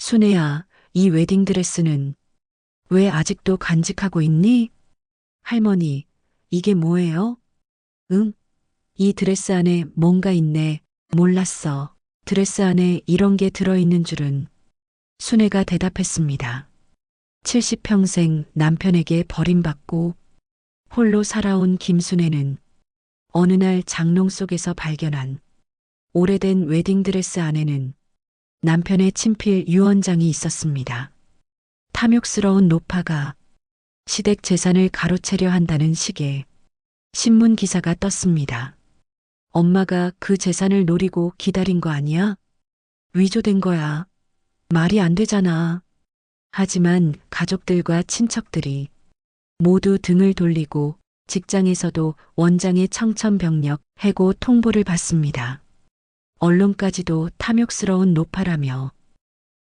순애야, 이 웨딩드레스는 왜 아직도 간직하고 있니? 할머니, 이게 뭐예요? 응? 이 드레스 안에 뭔가 있네. 몰랐어. 드레스 안에 이런 게 들어있는 줄은. 순애가 대답했습니다. 70평생 남편에게 버림받고 홀로 살아온 김순애는 어느 날 장롱 속에서 발견한 오래된 웨딩드레스 안에는 남편의 친필 유언장이 있었습니다. 탐욕스러운 노파가 시댁 재산을 가로채려 한다는 식의 신문 기사가 떴습니다. 엄마가 그 재산을 노리고 기다린 거 아니야? 위조된 거야. 말이 안 되잖아. 하지만 가족들과 친척들이 모두 등을 돌리고 직장에서도 원장의 청천벽력 해고 통보를 받습니다. 언론까지도 탐욕스러운 노파라며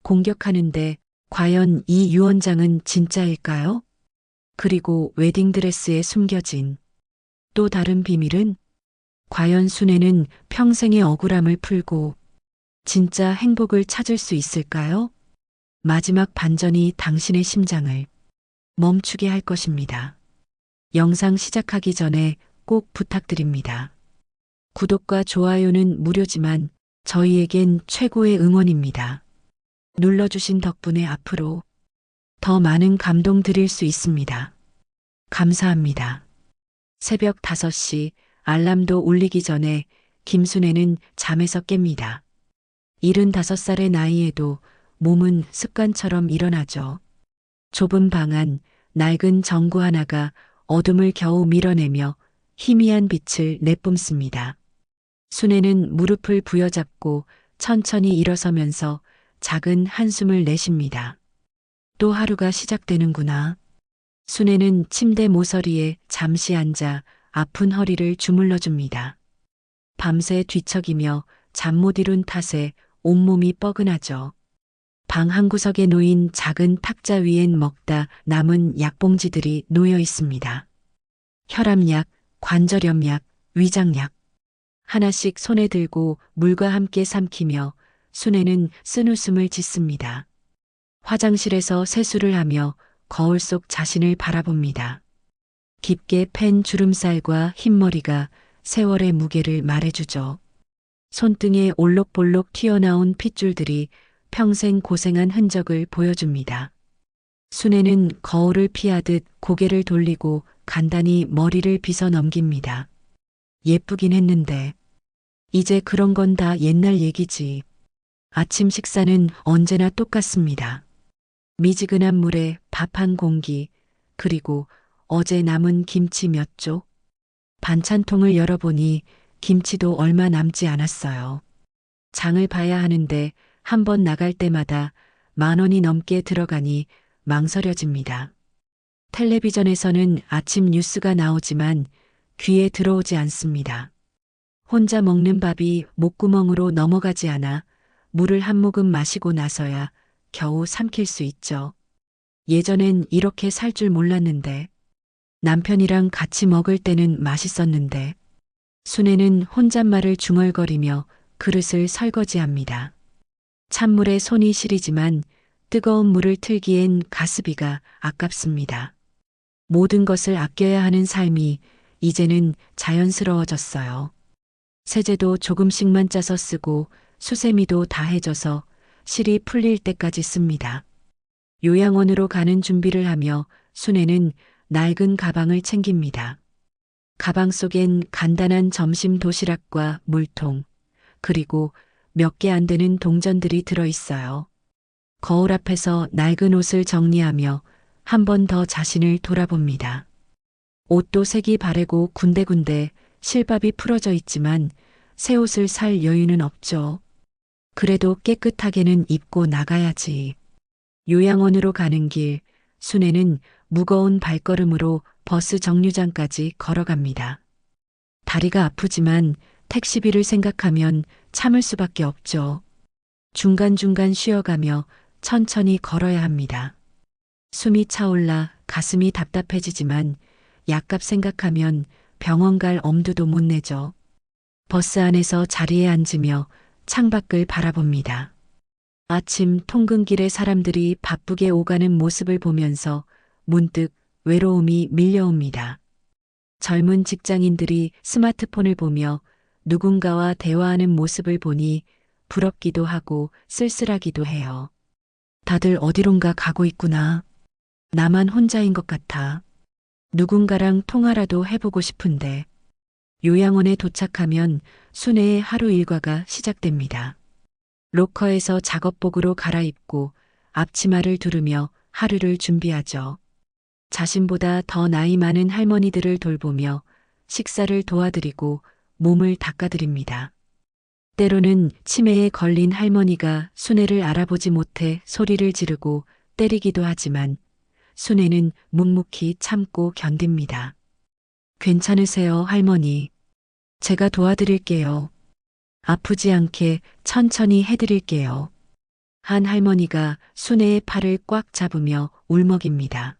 공격하는데 과연 이 유언장은 진짜일까요? 그리고 웨딩드레스에 숨겨진 또 다른 비밀은 과연 순애는 평생의 억울함을 풀고 진짜 행복을 찾을 수 있을까요? 마지막 반전이 당신의 심장을 멈추게 할 것입니다. 영상 시작하기 전에 꼭 부탁드립니다. 구독과 좋아요는 무료지만 저희에겐 최고의 응원입니다. 눌러주신 덕분에 앞으로 더 많은 감동 드릴 수 있습니다. 감사합니다. 새벽 5시 알람도 울리기 전에 김순애는 잠에서 깹니다. 75살의 나이에도 몸은 습관처럼 일어나죠. 좁은 방 안 낡은 전구 하나가 어둠을 겨우 밀어내며 희미한 빛을 내뿜습니다. 순애는 무릎을 부여잡고 천천히 일어서면서 작은 한숨을 내쉽니다. 또 하루가 시작되는구나. 순애는 침대 모서리에 잠시 앉아 아픈 허리를 주물러 줍니다. 밤새 뒤척이며 잠 못 이룬 탓에 온몸이 뻐근하죠. 방 한구석에 놓인 작은 탁자 위엔 먹다 남은 약봉지들이 놓여 있습니다. 혈압약, 관절염약, 위장약. 하나씩 손에 들고 물과 함께 삼키며 순애는 쓴웃음을 짓습니다. 화장실에서 세수를 하며 거울 속 자신을 바라봅니다. 깊게 팬 주름살과 흰머리가 세월의 무게를 말해주죠. 손등에 올록볼록 튀어나온 핏줄들이 평생 고생한 흔적을 보여줍니다. 순애는 거울을 피하듯 고개를 돌리고 간단히 머리를 빗어 넘깁니다. 예쁘긴 했는데 이제 그런 건 다 옛날 얘기지. 아침 식사는 언제나 똑같습니다. 미지근한 물에 밥 한 공기, 그리고 어제 남은 김치 몇 쪽. 반찬통을 열어보니 김치도 얼마 남지 않았어요. 장을 봐야 하는데 한 번 나갈 때마다 10,000원이 넘게 들어가니 망설여집니다. 텔레비전에서는 아침 뉴스가 나오지만 귀에 들어오지 않습니다. 혼자 먹는 밥이 목구멍으로 넘어가지 않아 물을 한 모금 마시고 나서야 겨우 삼킬 수 있죠. 예전엔 이렇게 살 줄 몰랐는데 남편이랑 같이 먹을 때는 맛있었는데 순애는 혼잣말을 중얼거리며 그릇을 설거지합니다. 찬물에 손이 시리지만 뜨거운 물을 틀기엔 가스비가 아깝습니다. 모든 것을 아껴야 하는 삶이 이제는 자연스러워졌어요. 세제도 조금씩만 짜서 쓰고 수세미도 다해져서 실이 풀릴 때까지 씁니다. 요양원으로 가는 준비를 하며 순애는 낡은 가방을 챙깁니다. 가방 속엔 간단한 점심 도시락과 물통, 그리고 몇 개 안 되는 동전들이 들어있어요. 거울 앞에서 낡은 옷을 정리하며 한 번 더 자신을 돌아봅니다. 옷도 색이 바래고 군데군데 실밥이 풀어져 있지만 새 옷을 살 여유는 없죠. 그래도 깨끗하게는 입고 나가야지. 요양원으로 가는 길, 순애는 무거운 발걸음으로 버스 정류장까지 걸어갑니다. 다리가 아프지만 택시비를 생각하면 참을 수밖에 없죠. 중간중간 쉬어가며 천천히 걸어야 합니다. 숨이 차올라 가슴이 답답해지지만 약값 생각하면 병원 갈 엄두도 못 내죠. 버스 안에서 자리에 앉으며 창밖을 바라봅니다. 아침 통근길에 사람들이 바쁘게 오가는 모습을 보면서 문득 외로움이 밀려옵니다. 젊은 직장인들이 스마트폰을 보며 누군가와 대화하는 모습을 보니 부럽기도 하고 쓸쓸하기도 해요. 다들 어디론가 가고 있구나. 나만 혼자인 것 같아. 누군가랑 통화라도 해보고 싶은데. 요양원에 도착하면 순애의 하루 일과가 시작됩니다. 로커에서 작업복으로 갈아입고 앞치마를 두르며 하루를 준비하죠. 자신보다 더 나이 많은 할머니들을 돌보며 식사를 도와드리고 몸을 닦아드립니다. 때로는 치매에 걸린 할머니가 순애를 알아보지 못해 소리를 지르고 때리기도 하지만 순애는 묵묵히 참고 견딥니다. 괜찮으세요, 할머니. 제가 도와드릴게요. 아프지 않게 천천히 해드릴게요. 한 할머니가 순애의 팔을 꽉 잡으며 울먹입니다.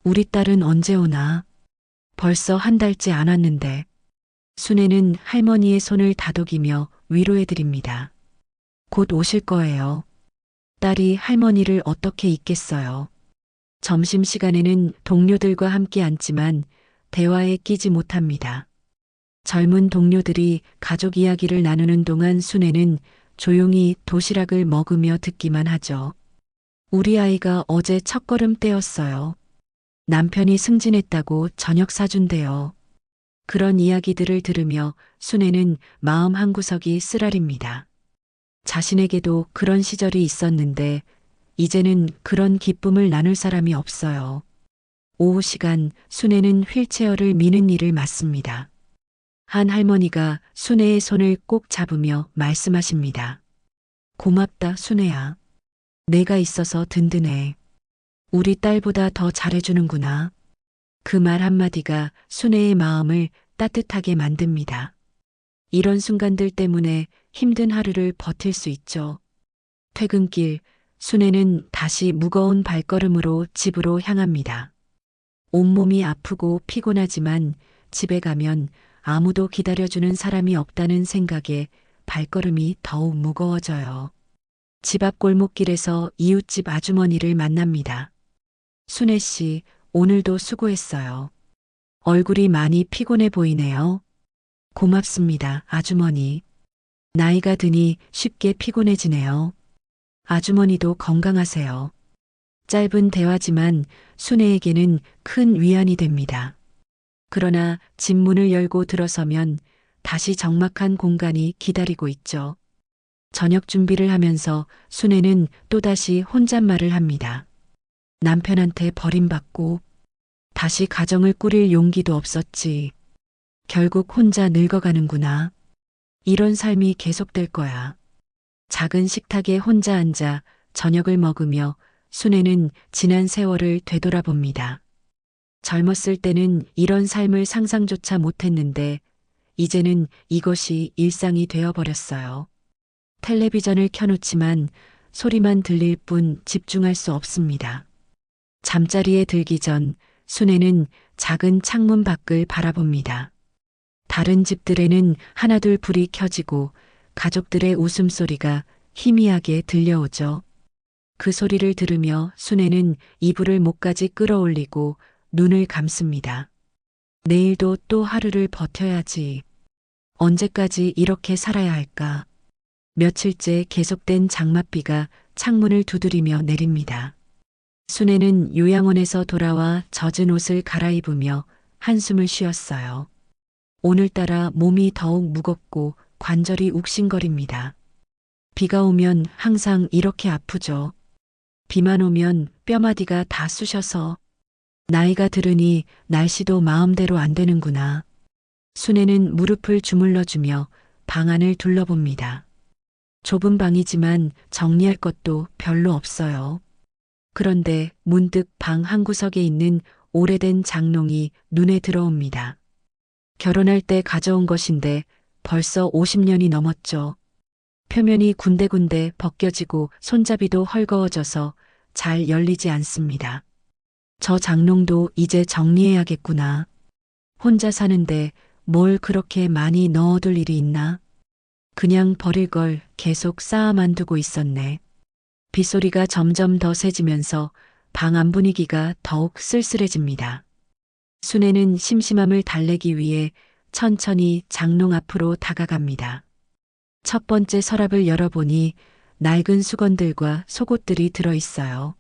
우리 딸은 언제 오나? 벌써 한 달째 안 왔는데. 순애는 할머니의 손을 다독이며 위로해드립니다. 곧 오실 거예요. 딸이 할머니를 어떻게 잊겠어요. 점심시간에는 동료들과 함께 앉지만 대화에 끼지 못합니다. 젊은 동료들이 가족 이야기를 나누는 동안 순애는 조용히 도시락을 먹으며 듣기만 하죠. 우리 아이가 어제 첫걸음 떼었어요. 남편이 승진했다고 저녁 사준대요. 그런 이야기들을 들으며 순애는 마음 한구석이 쓰라립니다. 자신에게도 그런 시절이 있었는데 이제는 그런 기쁨을 나눌 사람이 없어요. 오후 시간 순애는 휠체어를 미는 일을 맡습니다. 한 할머니가 순애의 손을 꼭 잡으며 말씀하십니다. 고맙다, 순애야. 내가 있어서 든든해. 우리 딸보다 더 잘해주는구나. 그 말 한마디가 순애의 마음을 따뜻하게 만듭니다. 이런 순간들 때문에 힘든 하루를 버틸 수 있죠. 퇴근길, 순애는 다시 무거운 발걸음으로 집으로 향합니다. 온몸이 아프고 피곤하지만 집에 가면 아무도 기다려주는 사람이 없다는 생각에 발걸음이 더욱 무거워져요. 집 앞 골목길에서 이웃집 아주머니를 만납니다. 순애 씨, 오늘도 수고했어요. 얼굴이 많이 피곤해 보이네요. 고맙습니다, 아주머니. 나이가 드니 쉽게 피곤해지네요. 아주머니도 건강하세요. 짧은 대화지만 순애에게는 큰 위안이 됩니다. 그러나 집 문을 열고 들어서면 다시 적막한 공간이 기다리고 있죠. 저녁 준비를 하면서 순애는 또다시 혼잣말을 합니다. 남편한테 버림받고 다시 가정을 꾸릴 용기도 없었지. 결국 혼자 늙어가는구나. 이런 삶이 계속될 거야. 작은 식탁에 혼자 앉아 저녁을 먹으며 순애는 지난 세월을 되돌아봅니다. 젊었을 때는 이런 삶을 상상조차 못했는데 이제는 이것이 일상이 되어버렸어요. 텔레비전을 켜놓지만 소리만 들릴 뿐 집중할 수 없습니다. 잠자리에 들기 전 순애는 작은 창문 밖을 바라봅니다. 다른 집들에는 하나둘 불이 켜지고 가족들의 웃음소리가 희미하게 들려오죠. 그 소리를 들으며 순애는 이불을 목까지 끌어올리고 눈을 감습니다. 내일도 또 하루를 버텨야지. 언제까지 이렇게 살아야 할까? 며칠째 계속된 장맛비가 창문을 두드리며 내립니다. 순애는 요양원에서 돌아와 젖은 옷을 갈아입으며 한숨을 쉬었어요. 오늘따라 몸이 더욱 무겁고 관절이 욱신거립니다. 비가 오면 항상 이렇게 아프죠. 비만 오면 뼈마디가 다 쑤셔서. 나이가 들으니 날씨도 마음대로 안 되는구나. 순애는 무릎을 주물러주며 방 안을 둘러봅니다. 좁은 방이지만 정리할 것도 별로 없어요. 그런데 문득 방 한구석에 있는 오래된 장롱이 눈에 들어옵니다. 결혼할 때 가져온 것인데 벌써 50년이 넘었죠. 표면이 군데군데 벗겨지고 손잡이도 헐거워져서 잘 열리지 않습니다. 저 장롱도 이제 정리해야겠구나. 혼자 사는데 뭘 그렇게 많이 넣어둘 일이 있나? 그냥 버릴 걸 계속 쌓아만 두고 있었네. 빗소리가 점점 더 세지면서 방 안 분위기가 더욱 쓸쓸해집니다. 순애는 심심함을 달래기 위해 천천히 장롱 앞으로 다가갑니다. 첫 번째 서랍을 열어보니 낡은 수건들과 속옷들이 들어있어요.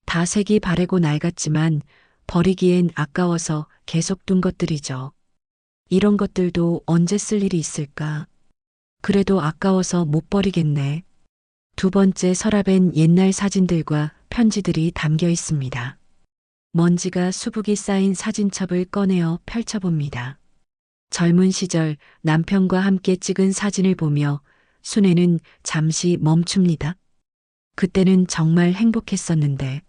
다 색이 바래고 낡았지만 버리기엔 아까워서 계속 둔 것들이죠. 이런 것들도 언제 쓸 일이 있을까? 그래도 아까워서 못 버리겠네. 두 번째 서랍엔 옛날 사진들과 편지들이 담겨 있습니다. 먼지가 수북이 쌓인 사진첩을 꺼내어 펼쳐봅니다. 젊은 시절 남편과 함께 찍은 사진을 보며 순애는 잠시 멈춥니다. 그때는 정말 행복했었는데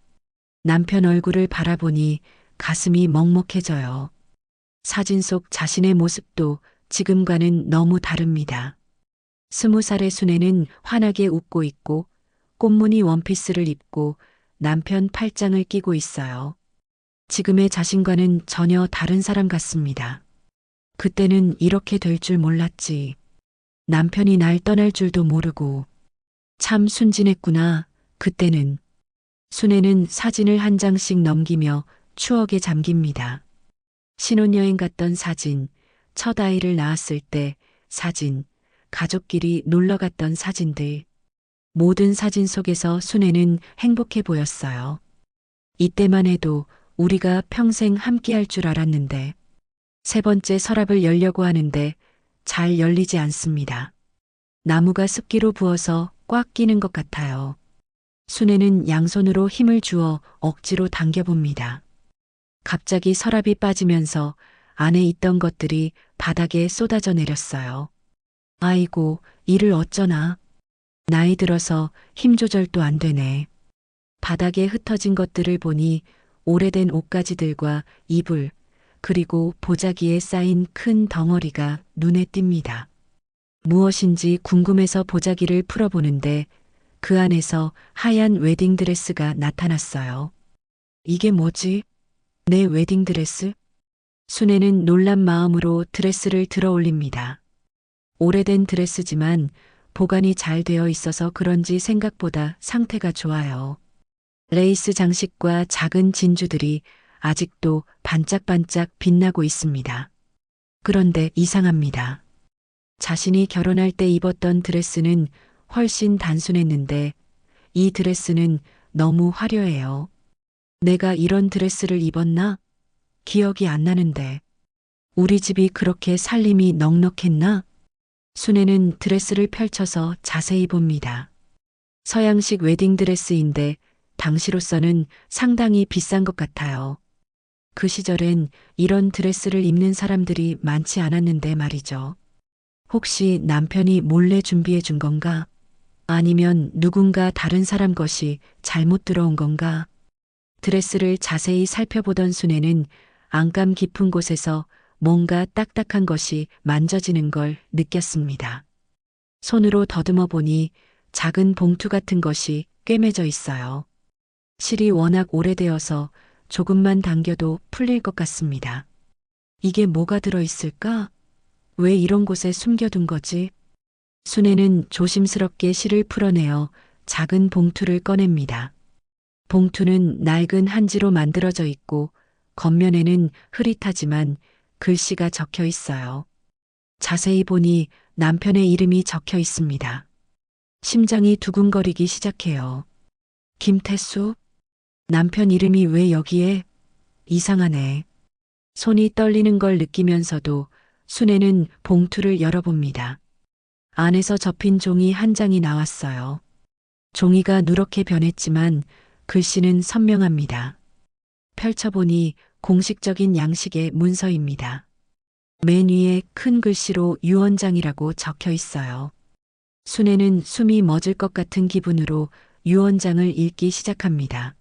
남편 얼굴을 바라보니 가슴이 먹먹해져요. 사진 속 자신의 모습도 지금과는 너무 다릅니다. 20살의 순애는 환하게 웃고 있고 꽃무늬 원피스를 입고 남편 팔짱을 끼고 있어요. 지금의 자신과는 전혀 다른 사람 같습니다. 그때는 이렇게 될 줄 몰랐지. 남편이 날 떠날 줄도 모르고. 참 순진했구나. 그때는. 순애는 사진을 한 장씩 넘기며 추억에 잠깁니다. 신혼여행 갔던 사진, 첫 아이를 낳았을 때 사진, 가족끼리 놀러 갔던 사진들. 모든 사진 속에서 순애는 행복해 보였어요. 이때만 해도 우리가 평생 함께할 줄 알았는데. 세 번째 서랍을 열려고 하는데 잘 열리지 않습니다. 나무가 습기로 부어서 꽉 끼는 것 같아요. 순애는 양손으로 힘을 주어 억지로 당겨봅니다. 갑자기 서랍이 빠지면서 안에 있던 것들이 바닥에 쏟아져 내렸어요. 아이고, 이를 어쩌나. 나이 들어서 힘 조절도 안 되네. 바닥에 흩어진 것들을 보니 오래된 옷가지들과 이불, 그리고 보자기에 쌓인 큰 덩어리가 눈에 띕니다. 무엇인지 궁금해서 보자기를 풀어보는데 그 안에서 하얀 웨딩드레스가 나타났어요. 이게 뭐지? 내 웨딩드레스? 순애는 놀란 마음으로 드레스를 들어 올립니다. 오래된 드레스지만 보관이 잘 되어 있어서 그런지 생각보다 상태가 좋아요. 레이스 장식과 작은 진주들이 아직도 반짝반짝 빛나고 있습니다. 그런데 이상합니다. 자신이 결혼할 때 입었던 드레스는 훨씬 단순했는데 이 드레스는 너무 화려해요. 내가 이런 드레스를 입었나? 기억이 안 나는데. 우리 집이 그렇게 살림이 넉넉했나? 순애는 드레스를 펼쳐서 자세히 봅니다. 서양식 웨딩드레스인데 당시로서는 상당히 비싼 것 같아요. 그 시절엔 이런 드레스를 입는 사람들이 많지 않았는데 말이죠. 혹시 남편이 몰래 준비해 준 건가? 아니면 누군가 다른 사람 것이 잘못 들어온 건가? 드레스를 자세히 살펴보던 순애는 안감 깊은 곳에서 뭔가 딱딱한 것이 만져지는 걸 느꼈습니다. 손으로 더듬어 보니 작은 봉투 같은 것이 꿰매져 있어요. 실이 워낙 오래되어서 조금만 당겨도 풀릴 것 같습니다. 이게 뭐가 들어있을까? 왜 이런 곳에 숨겨둔 거지? 순애는 조심스럽게 실을 풀어내어 작은 봉투를 꺼냅니다. 봉투는 낡은 한지로 만들어져 있고 겉면에는 흐릿하지만 글씨가 적혀 있어요. 자세히 보니 남편의 이름이 적혀 있습니다. 심장이 두근거리기 시작해요. 김태수? 남편 이름이 왜 여기에? 이상하네. 손이 떨리는 걸 느끼면서도 순애는 봉투를 열어봅니다. 안에서 접힌 종이 한 장이 나왔어요. 종이가 누렇게 변했지만 글씨는 선명합니다. 펼쳐보니 공식적인 양식의 문서입니다. 맨 위에 큰 글씨로 유언장이라고 적혀 있어요. 순애는 숨이 멎을 것 같은 기분으로 유언장을 읽기 시작합니다.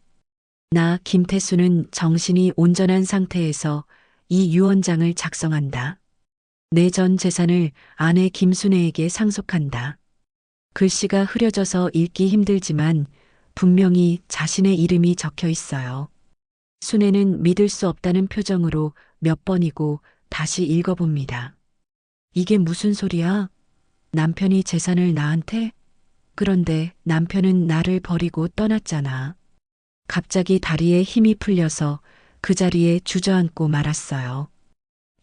나 김태수는 정신이 온전한 상태에서 이 유언장을 작성한다. 내 전 재산을 아내 김순애에게 상속한다. 글씨가 흐려져서 읽기 힘들지만 분명히 자신의 이름이 적혀 있어요. 순애는 믿을 수 없다는 표정으로 몇 번이고 다시 읽어봅니다. 이게 무슨 소리야? 남편이 재산을 나한테? 그런데 남편은 나를 버리고 떠났잖아. 갑자기 다리에 힘이 풀려서 그 자리에 주저앉고 말았어요.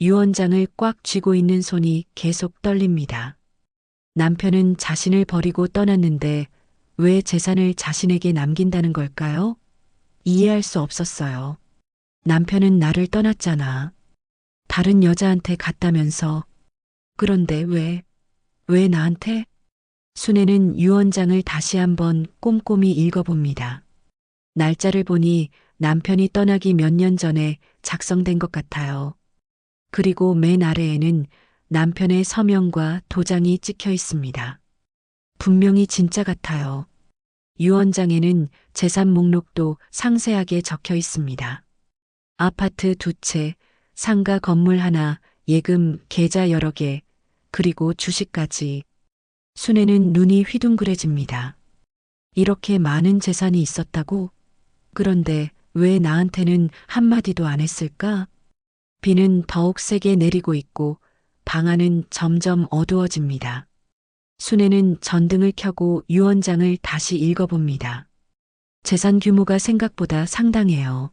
유언장을 꽉 쥐고 있는 손이 계속 떨립니다. 남편은 자신을 버리고 떠났는데 왜 재산을 자신에게 남긴다는 걸까요? 이해할 수 없었어요. 남편은 나를 떠났잖아. 다른 여자한테 갔다면서. 그런데 왜 나한테? 순애는 유언장을 다시 한번 꼼꼼히 읽어봅니다. 날짜를 보니 남편이 떠나기 몇 년 전에 작성된 것 같아요. 그리고 맨 아래에는 남편의 서명과 도장이 찍혀 있습니다. 분명히 진짜 같아요. 유언장에는 재산 목록도 상세하게 적혀 있습니다. 아파트 2채, 상가 건물 하나, 예금 계좌 여러 개, 그리고 주식까지. 순애는 눈이 휘둥그레집니다. 이렇게 많은 재산이 있었다고? 그런데 왜 나한테는 한마디도 안 했을까? 비는 더욱 세게 내리고 있고 방 안은 점점 어두워집니다. 순애는 전등을 켜고 유언장을 다시 읽어봅니다. 재산 규모가 생각보다 상당해요.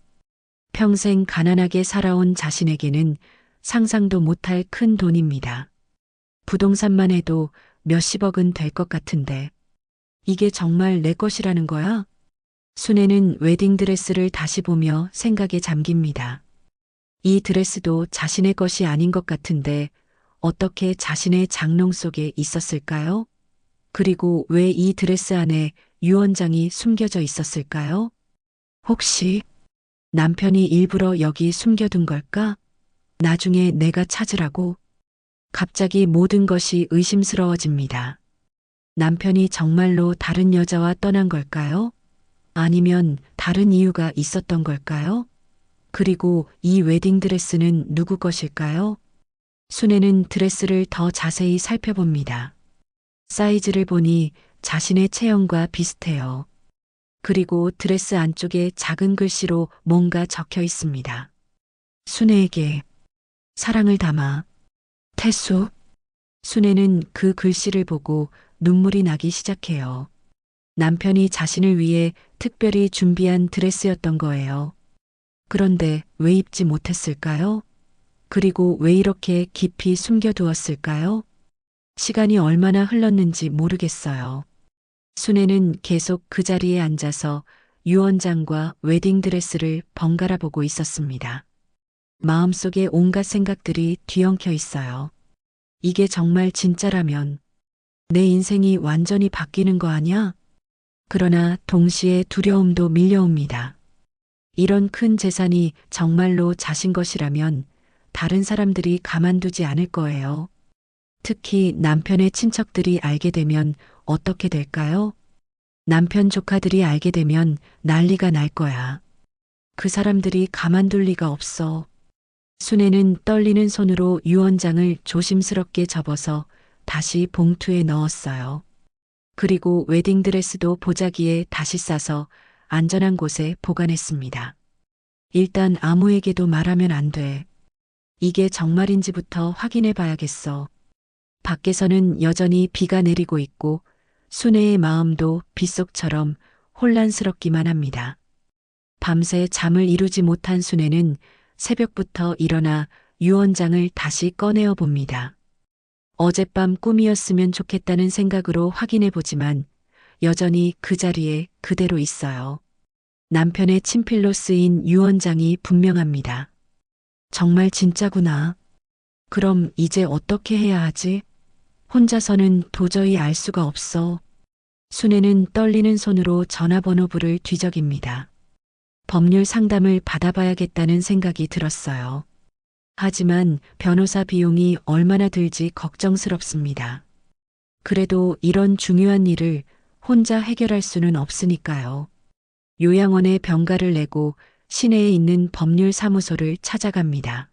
평생 가난하게 살아온 자신에게는 상상도 못할 큰 돈입니다. 부동산만 해도 몇십억은 될 것 같은데 이게 정말 내 것이라는 거야? 순애는 웨딩드레스를 다시 보며 생각에 잠깁니다. 이 드레스도 자신의 것이 아닌 것 같은데 어떻게 자신의 장롱 속에 있었을까요? 그리고 왜 이 드레스 안에 유언장이 숨겨져 있었을까요? 혹시 남편이 일부러 여기 숨겨둔 걸까? 나중에 내가 찾으라고? 갑자기 모든 것이 의심스러워집니다. 남편이 정말로 다른 여자와 떠난 걸까요? 아니면 다른 이유가 있었던 걸까요? 그리고 이 웨딩드레스는 누구 것일까요? 순애는 드레스를 더 자세히 살펴봅니다. 사이즈를 보니 자신의 체형과 비슷해요. 그리고 드레스 안쪽에 작은 글씨로 뭔가 적혀 있습니다. 순애에게 사랑을 담아. 태수. 순애는 그 글씨를 보고 눈물이 나기 시작해요. 남편이 자신을 위해 특별히 준비한 드레스였던 거예요. 그런데 왜 입지 못했을까요? 그리고 왜 이렇게 깊이 숨겨두었을까요? 시간이 얼마나 흘렀는지 모르겠어요. 순애는 계속 그 자리에 앉아서 유언장과 웨딩드레스를 번갈아 보고 있었습니다. 마음속에 온갖 생각들이 뒤엉켜 있어요. 이게 정말 진짜라면 내 인생이 완전히 바뀌는 거 아냐? 그러나 동시에 두려움도 밀려옵니다. 이런 큰 재산이 정말로 자신 것이라면 다른 사람들이 가만두지 않을 거예요. 특히 남편의 친척들이 알게 되면 어떻게 될까요? 남편 조카들이 알게 되면 난리가 날 거야. 그 사람들이 가만둘 리가 없어. 순애는 떨리는 손으로 유언장을 조심스럽게 접어서 다시 봉투에 넣었어요. 그리고 웨딩드레스도 보자기에 다시 싸서 안전한 곳에 보관했습니다. 일단 아무에게도 말하면 안 돼. 이게 정말인지부터 확인해 봐야겠어. 밖에서는 여전히 비가 내리고 있고 순애의 마음도 빗속처럼 혼란스럽기만 합니다. 밤새 잠을 이루지 못한 순애는 새벽부터 일어나 유언장을 다시 꺼내어 봅니다. 어젯밤 꿈이었으면 좋겠다는 생각으로 확인해 보지만 여전히 그 자리에 그대로 있어요. 남편의 친필로 쓰인 유언장이 분명합니다. 정말 진짜구나. 그럼 이제 어떻게 해야 하지? 혼자서는 도저히 알 수가 없어. 순애는 떨리는 손으로 전화번호부를 뒤적입니다. 법률 상담을 받아봐야겠다는 생각이 들었어요. 하지만 변호사 비용이 얼마나 들지 걱정스럽습니다. 그래도 이런 중요한 일을 혼자 해결할 수는 없으니까요. 요양원에 병가를 내고 시내에 있는 법률사무소를 찾아갑니다.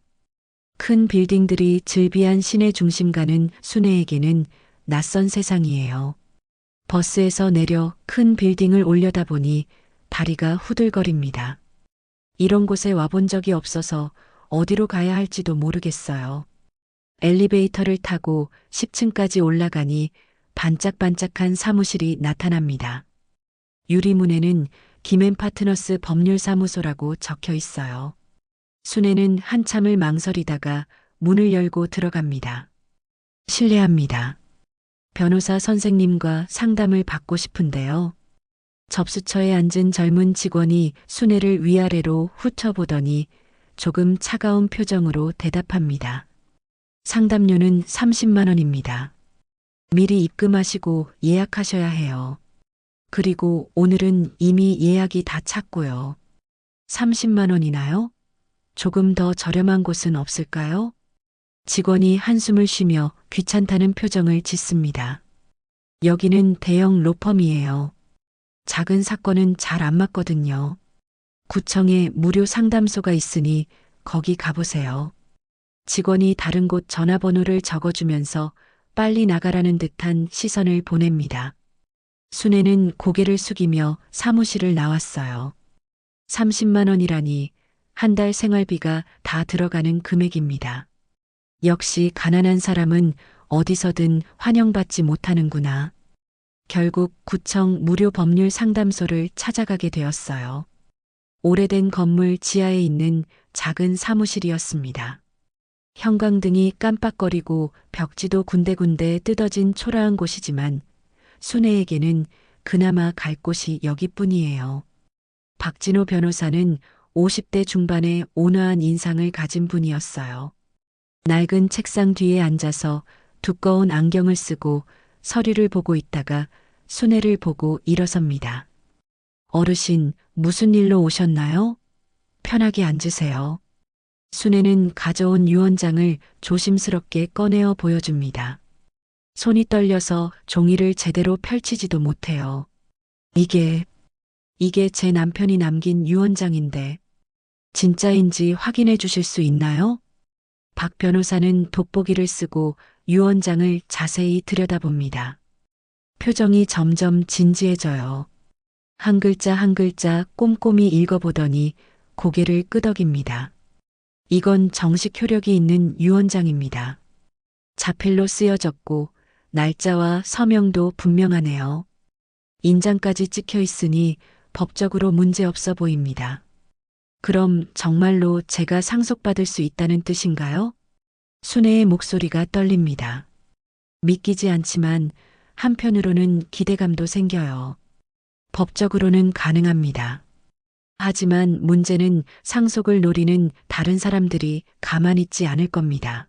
큰 빌딩들이 즐비한 시내 중심가는 순애에게는 낯선 세상이에요. 버스에서 내려 큰 빌딩을 올려다보니 다리가 후들거립니다. 이런 곳에 와본 적이 없어서 어디로 가야 할지도 모르겠어요. 엘리베이터를 타고 10층까지 올라가니 반짝반짝한 사무실이 나타납니다. 유리문에는 김앤 파트너스 법률사무소라고 적혀 있어요. 순애는 한참을 망설이다가 문을 열고 들어갑니다. 실례합니다. 변호사 선생님과 상담을 받고 싶은데요. 접수처에 앉은 젊은 직원이 순애를 위아래로 훑어보더니 조금 차가운 표정으로 대답합니다. 상담료는 30만 원입니다. 미리 입금하시고 예약하셔야 해요. 그리고 오늘은 이미 예약이 다 찼고요. 30만 원이나요? 조금 더 저렴한 곳은 없을까요? 직원이 한숨을 쉬며 귀찮다는 표정을 짓습니다. 여기는 대형 로펌이에요. 작은 사건은 잘 안 맞거든요. 구청에 무료 상담소가 있으니 거기 가보세요. 직원이 다른 곳 전화번호를 적어주면서 빨리 나가라는 듯한 시선을 보냅니다. 순애는 고개를 숙이며 사무실을 나왔어요. 30만 원이라니 한 달 생활비가 다 들어가는 금액입니다. 역시 가난한 사람은 어디서든 환영받지 못하는구나. 결국 구청 무료 법률 상담소를 찾아가게 되었어요. 오래된 건물 지하에 있는 작은 사무실이었습니다. 형광등이 깜빡거리고 벽지도 군데군데 뜯어진 초라한 곳이지만 순애에게는 그나마 갈 곳이 여기뿐이에요. 박진호 변호사는 50대 중반의 온화한 인상을 가진 분이었어요. 낡은 책상 뒤에 앉아서 두꺼운 안경을 쓰고 서류를 보고 있다가 순애를 보고 일어섭니다. 어르신, 무슨 일로 오셨나요? 편하게 앉으세요. 순애는 가져온 유언장을 조심스럽게 꺼내어 보여줍니다. 손이 떨려서 종이를 제대로 펼치지도 못해요. 이게 제 남편이 남긴 유언장인데 진짜인지 확인해 주실 수 있나요? 박 변호사는 돋보기를 쓰고 유언장을 자세히 들여다봅니다. 표정이 점점 진지해져요. 한 글자 한 글자 꼼꼼히 읽어보더니 고개를 끄덕입니다. 이건 정식 효력이 있는 유언장입니다. 자필로 쓰여졌고 날짜와 서명도 분명하네요. 인장까지 찍혀 있으니 법적으로 문제없어 보입니다. 그럼 정말로 제가 상속받을 수 있다는 뜻인가요? 순애의 목소리가 떨립니다. 믿기지 않지만 한편으로는 기대감도 생겨요. 법적으로는 가능합니다. 하지만 문제는 상속을 노리는 다른 사람들이 가만히 있지 않을 겁니다.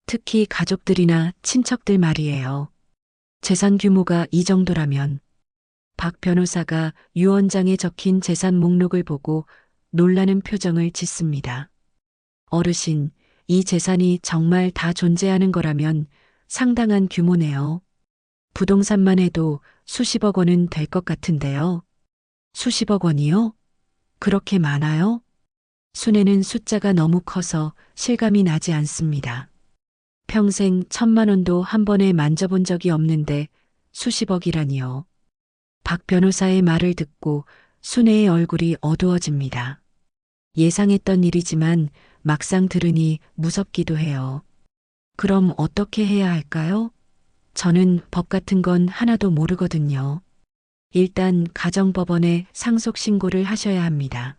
특히 가족들이나 친척들 말이에요. 재산 규모가 이 정도라면 박 변호사가 유언장에 적힌 재산 목록을 보고 놀라는 표정을 짓습니다. 어르신, 이 재산이 정말 다 존재하는 거라면 상당한 규모네요. 부동산만 해도 수십억 원은 될 것 같은데요. 수십억 원이요? 그렇게 많아요? 순애는 숫자가 너무 커서 실감이 나지 않습니다. 평생 1,000만 원도 한 번에 만져본 적이 없는데 수십억이라니요. 박 변호사의 말을 듣고 순애의 얼굴이 어두워집니다. 예상했던 일이지만 막상 들으니 무섭기도 해요. 그럼 어떻게 해야 할까요? 저는 법 같은 건 하나도 모르거든요. 일단 가정법원에 상속 신고를 하셔야 합니다.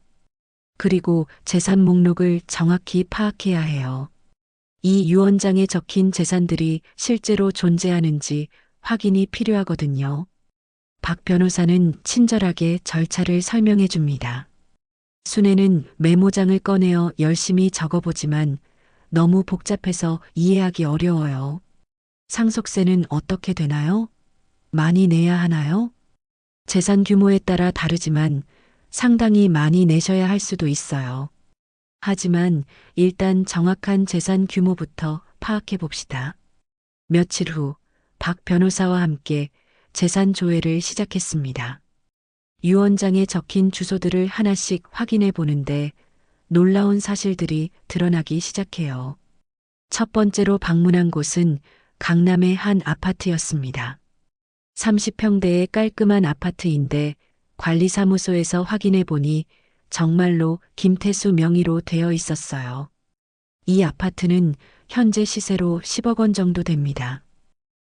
그리고 재산 목록을 정확히 파악해야 해요. 이 유언장에 적힌 재산들이 실제로 존재하는지 확인이 필요하거든요. 박 변호사는 친절하게 절차를 설명해 줍니다. 순애는 메모장을 꺼내어 열심히 적어보지만 너무 복잡해서 이해하기 어려워요. 상속세는 어떻게 되나요? 많이 내야 하나요? 재산 규모에 따라 다르지만 상당히 많이 내셔야 할 수도 있어요. 하지만 일단 정확한 재산 규모부터 파악해 봅시다. 며칠 후 박 변호사와 함께 재산 조회를 시작했습니다. 유언장에 적힌 주소들을 하나씩 확인해 보는데 놀라운 사실들이 드러나기 시작해요. 첫 번째로 방문한 곳은 강남의 한 아파트였습니다. 30평대의 깔끔한 아파트인데 관리사무소에서 확인해 보니 정말로 김태수 명의로 되어 있었어요. 이 아파트는 현재 시세로 10억 원 정도 됩니다.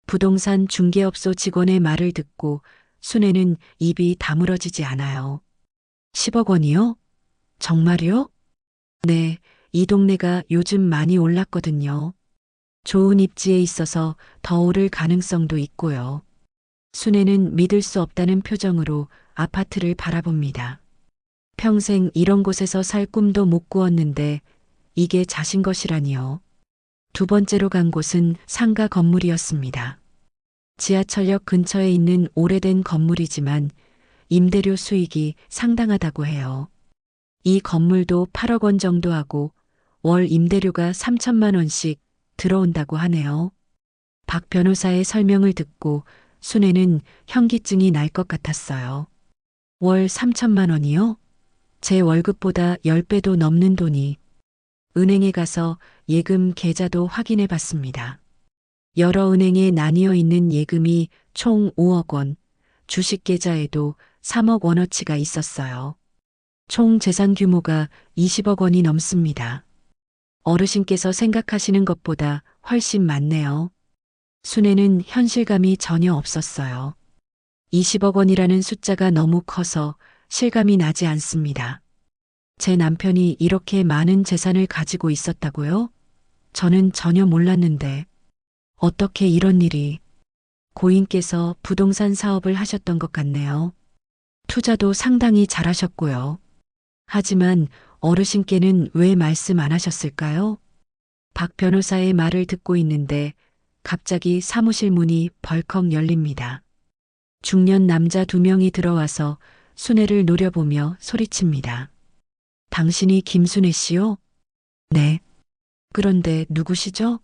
부동산 중개업소 직원의 말을 듣고 순애는 입이 다물어지지 않아요. 10억 원이요? 정말요? 네, 이 동네가 요즘 많이 올랐거든요. 좋은 입지에 있어서 더 오를 가능성도 있고요. 순애는 믿을 수 없다는 표정으로 아파트를 바라봅니다. 평생 이런 곳에서 살 꿈도 못 꾸었는데 이게 자신 것이라니요. 두 번째로 간 곳은 상가 건물이었습니다. 지하철역 근처에 있는 오래된 건물이지만 임대료 수익이 상당하다고 해요. 이 건물도 8억 원 정도 하고 월 임대료가 3천만 원씩 들어온다고 하네요. 박 변호사의 설명을 듣고 순애는 현기증이 날 것 같았어요. 월 3천만 원이요? 제 월급보다 10배도 넘는 돈이. 은행에 가서 예금 계좌도 확인해 봤습니다. 여러 은행에 나뉘어 있는 예금이 총 5억 원, 주식 계좌에도 3억 원어치가 있었어요. 총 재산 규모가 20억 원이 넘습니다. 어르신께서 생각하시는 것보다 훨씬 많네요. 순애는 현실감이 전혀 없었어요. 20억 원이라는 숫자가 너무 커서 실감이 나지 않습니다. 제 남편이 이렇게 많은 재산을 가지고 있었다고요? 저는 전혀 몰랐는데 어떻게 이런 일이. 고인께서 부동산 사업을 하셨던 것 같네요. 투자도 상당히 잘하셨고요. 하지만 어르신께는 왜 말씀 안 하셨을까요? 박 변호사의 말을 듣고 있는데 갑자기 사무실 문이 벌컥 열립니다. 중년 남자 2명이 들어와서 순애를 노려보며 소리칩니다. 당신이 김순애 씨요? 네. 그런데 누구시죠?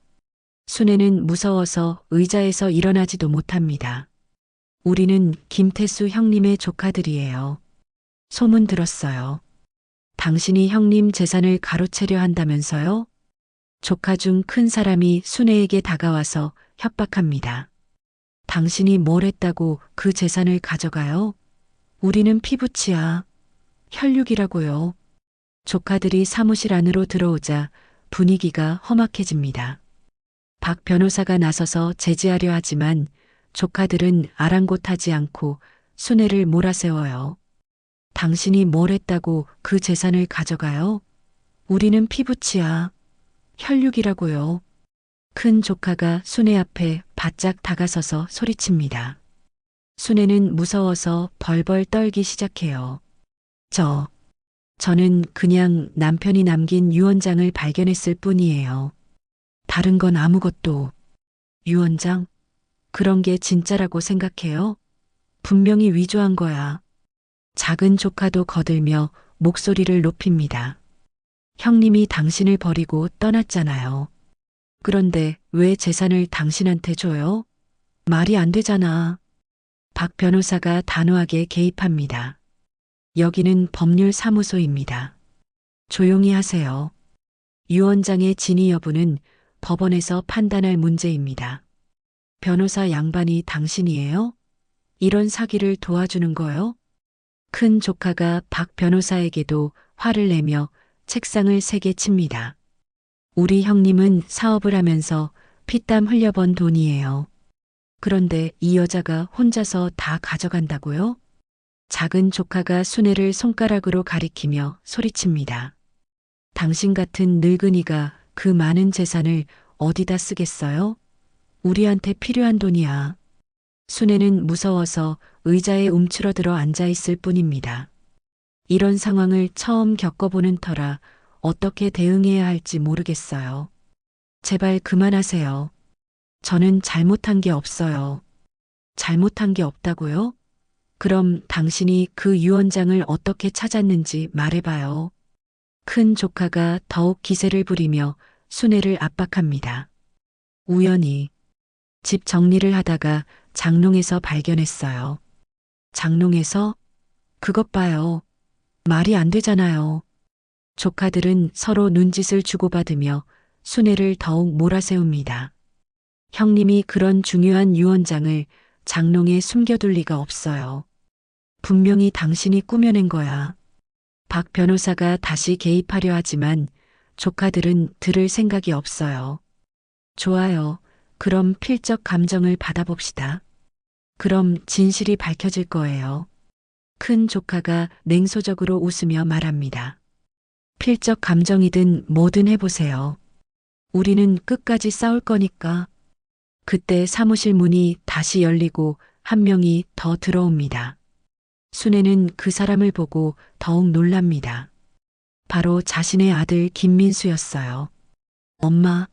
순애는 무서워서 의자에서 일어나지도 못합니다. 우리는 김태수 형님의 조카들이에요. 소문 들었어요. 당신이 형님 재산을 가로채려 한다면서요? 조카 중 큰 사람이 순애에게 다가와서 협박합니다. 당신이 뭘 했다고 그 재산을 가져가요? 우리는 피부치야. 혈육이라고요. 조카들이 사무실 안으로 들어오자 분위기가 험악해집니다. 박 변호사가 나서서 제지하려 하지만 조카들은 아랑곳하지 않고 순애를 몰아세워요. 당신이 뭘 했다고 그 재산을 가져가요? 우리는 피부치야. 혈육이라고요. 큰 조카가 순애 앞에 바짝 다가서서 소리칩니다. 순애는 무서워서 벌벌 떨기 시작해요. 저는 그냥 남편이 남긴 유언장을 발견했을 뿐이에요. 다른 건 아무것도. 유언장? 그런 게 진짜라고 생각해요? 분명히 위조한 거야. 작은 조카도 거들며 목소리를 높입니다. 형님이 당신을 버리고 떠났잖아요. 그런데 왜 재산을 당신한테 줘요? 말이 안 되잖아. 박 변호사가 단호하게 개입합니다. 여기는 법률사무소입니다. 조용히 하세요. 유언장의 진위 여부는 법원에서 판단할 문제입니다. 변호사 양반이 당신이에요? 이런 사기를 도와주는 거요? 큰 조카가 박 변호사에게도 화를 내며 책상을 세게 칩니다. 우리 형님은 사업을 하면서 피땀 흘려번 돈이에요. 그런데 이 여자가 혼자서 다 가져간다고요? 작은 조카가 순애를 손가락으로 가리키며 소리칩니다. 당신 같은 늙은이가 그 많은 재산을 어디다 쓰겠어요? 우리한테 필요한 돈이야. 순애는 무서워서 의자에 움츠러들어 앉아 있을 뿐입니다. 이런 상황을 처음 겪어보는 터라 어떻게 대응해야 할지 모르겠어요. 제발 그만하세요. 저는 잘못한 게 없어요. 잘못한 게 없다고요? 그럼 당신이 그 유언장을 어떻게 찾았는지 말해봐요. 큰 조카가 더욱 기세를 부리며 순애를 압박합니다. 우연히 집 정리를 하다가 장롱에서 발견했어요. 장롱에서? 그것 봐요. 말이 안 되잖아요. 조카들은 서로 눈짓을 주고받으며 순애를 더욱 몰아세웁니다. 형님이 그런 중요한 유언장을 장롱에 숨겨둘 리가 없어요. 분명히 당신이 꾸며낸 거야. 박 변호사가 다시 개입하려 하지만 조카들은 들을 생각이 없어요. 좋아요. 그럼 필적 감정을 받아봅시다. 그럼 진실이 밝혀질 거예요. 큰 조카가 냉소적으로 웃으며 말합니다. 필적 감정이든 뭐든 해보세요. 우리는 끝까지 싸울 거니까. 그때 사무실 문이 다시 열리고 한 명이 더 들어옵니다. 순애는 그 사람을 보고 더욱 놀랍니다. 바로 자신의 아들 김민수였어요. 엄마.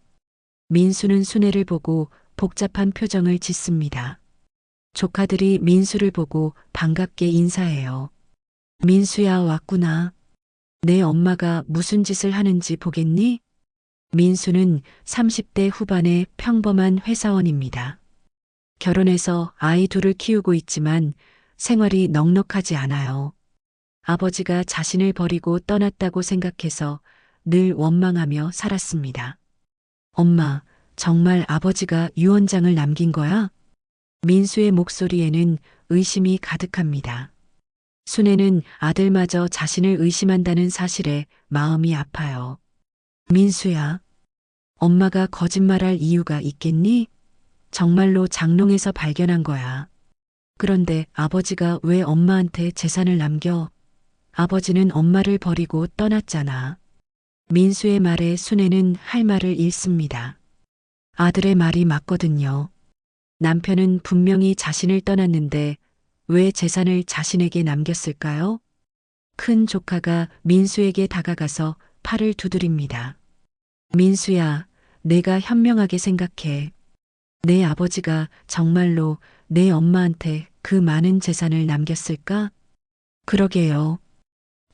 민수는 순애를 보고 복잡한 표정을 짓습니다. 조카들이 민수를 보고 반갑게 인사해요. 민수야, 왔구나. 내 엄마가 무슨 짓을 하는지 보겠니? 민수는 30대 후반의 평범한 회사원입니다. 결혼해서 아이 둘을 키우고 있지만 생활이 넉넉하지 않아요. 아버지가 자신을 버리고 떠났다고 생각해서 늘 원망하며 살았습니다. 엄마, 정말 아버지가 유언장을 남긴 거야? 민수의 목소리에는 의심이 가득합니다. 순애는 아들마저 자신을 의심한다는 사실에 마음이 아파요. 민수야, 엄마가 거짓말할 이유가 있겠니? 정말로 장롱에서 발견한 거야. 그런데 아버지가 왜 엄마한테 재산을 남겨? 아버지는 엄마를 버리고 떠났잖아. 민수의 말에 순애는 할 말을 잃습니다. 아들의 말이 맞거든요. 남편은 분명히 자신을 떠났는데 왜 재산을 자신에게 남겼을까요? 큰 조카가 민수에게 다가가서 팔을 두드립니다. 민수야, 내가 현명하게 생각해. 내 아버지가 정말로 내 엄마한테 그 많은 재산을 남겼을까? 그러게요.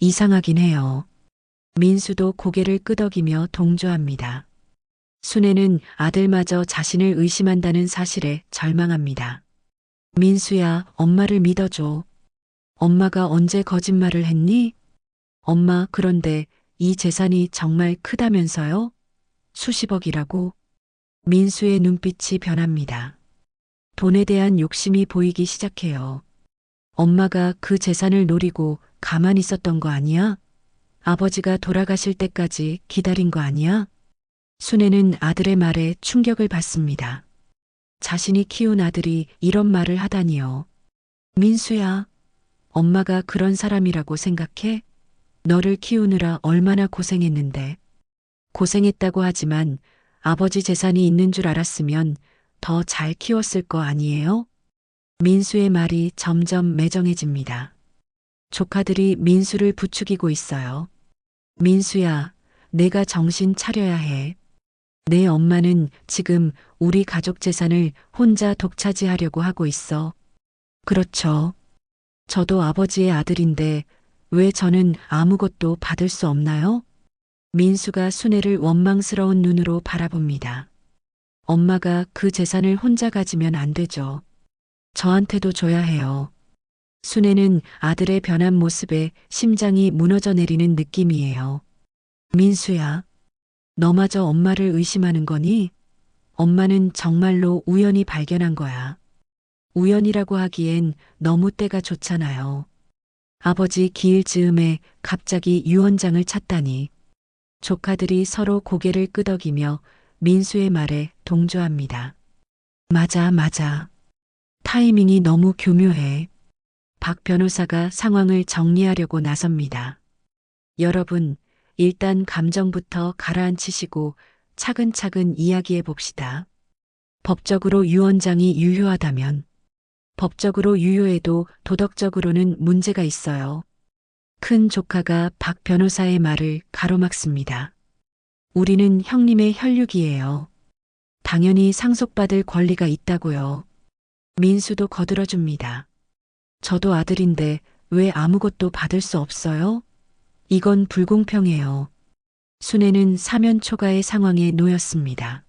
이상하긴 해요. 민수도 고개를 끄덕이며 동조합니다. 순애는 아들마저 자신을 의심한다는 사실에 절망합니다. 민수야, 엄마를 믿어줘. 엄마가 언제 거짓말을 했니? 엄마, 그런데 이 재산이 정말 크다면서요? 수십억이라고? 민수의 눈빛이 변합니다. 돈에 대한 욕심이 보이기 시작해요. 엄마가 그 재산을 노리고 가만히 있었던 거 아니야? 아버지가 돌아가실 때까지 기다린 거 아니야? 순애는 아들의 말에 충격을 받습니다. 자신이 키운 아들이 이런 말을 하다니요. 민수야, 엄마가 그런 사람이라고 생각해? 너를 키우느라 얼마나 고생했는데. 고생했다고 하지만 아버지 재산이 있는 줄 알았으면 더 잘 키웠을 거 아니에요? 민수의 말이 점점 매정해집니다. 조카들이 민수를 부추기고 있어요. 민수야, 내가 정신 차려야 해. 내 엄마는 지금 우리 가족 재산을 혼자 독차지하려고 하고 있어. 그렇죠. 저도 아버지의 아들인데 왜 저는 아무것도 받을 수 없나요? 민수가 순애를 원망스러운 눈으로 바라봅니다. 엄마가 그 재산을 혼자 가지면 안 되죠. 저한테도 줘야 해요. 순애는 아들의 변한 모습에 심장이 무너져 내리는 느낌이에요. 민수야, 너마저 엄마를 의심하는 거니? 엄마는 정말로 우연히 발견한 거야. 우연이라고 하기엔 너무 때가 좋잖아요. 아버지 기일 즈음에 갑자기 유언장을 찾다니. 조카들이 서로 고개를 끄덕이며 민수의 말에 동조합니다. 맞아, 맞아. 타이밍이 너무 교묘해. 박 변호사가 상황을 정리하려고 나섭니다. 여러분, 일단 감정부터 가라앉히시고 차근차근 이야기해 봅시다. 법적으로 유언장이 유효하다면, 법적으로 유효해도 도덕적으로는 문제가 있어요. 큰 조카가 박 변호사의 말을 가로막습니다. 우리는 형님의 혈육이에요. 당연히 상속받을 권리가 있다고요. 민수도 거들어줍니다. 저도 아들인데 왜 아무것도 받을 수 없어요? 이건 불공평해요. 순애는 사면초가의 상황에 놓였습니다.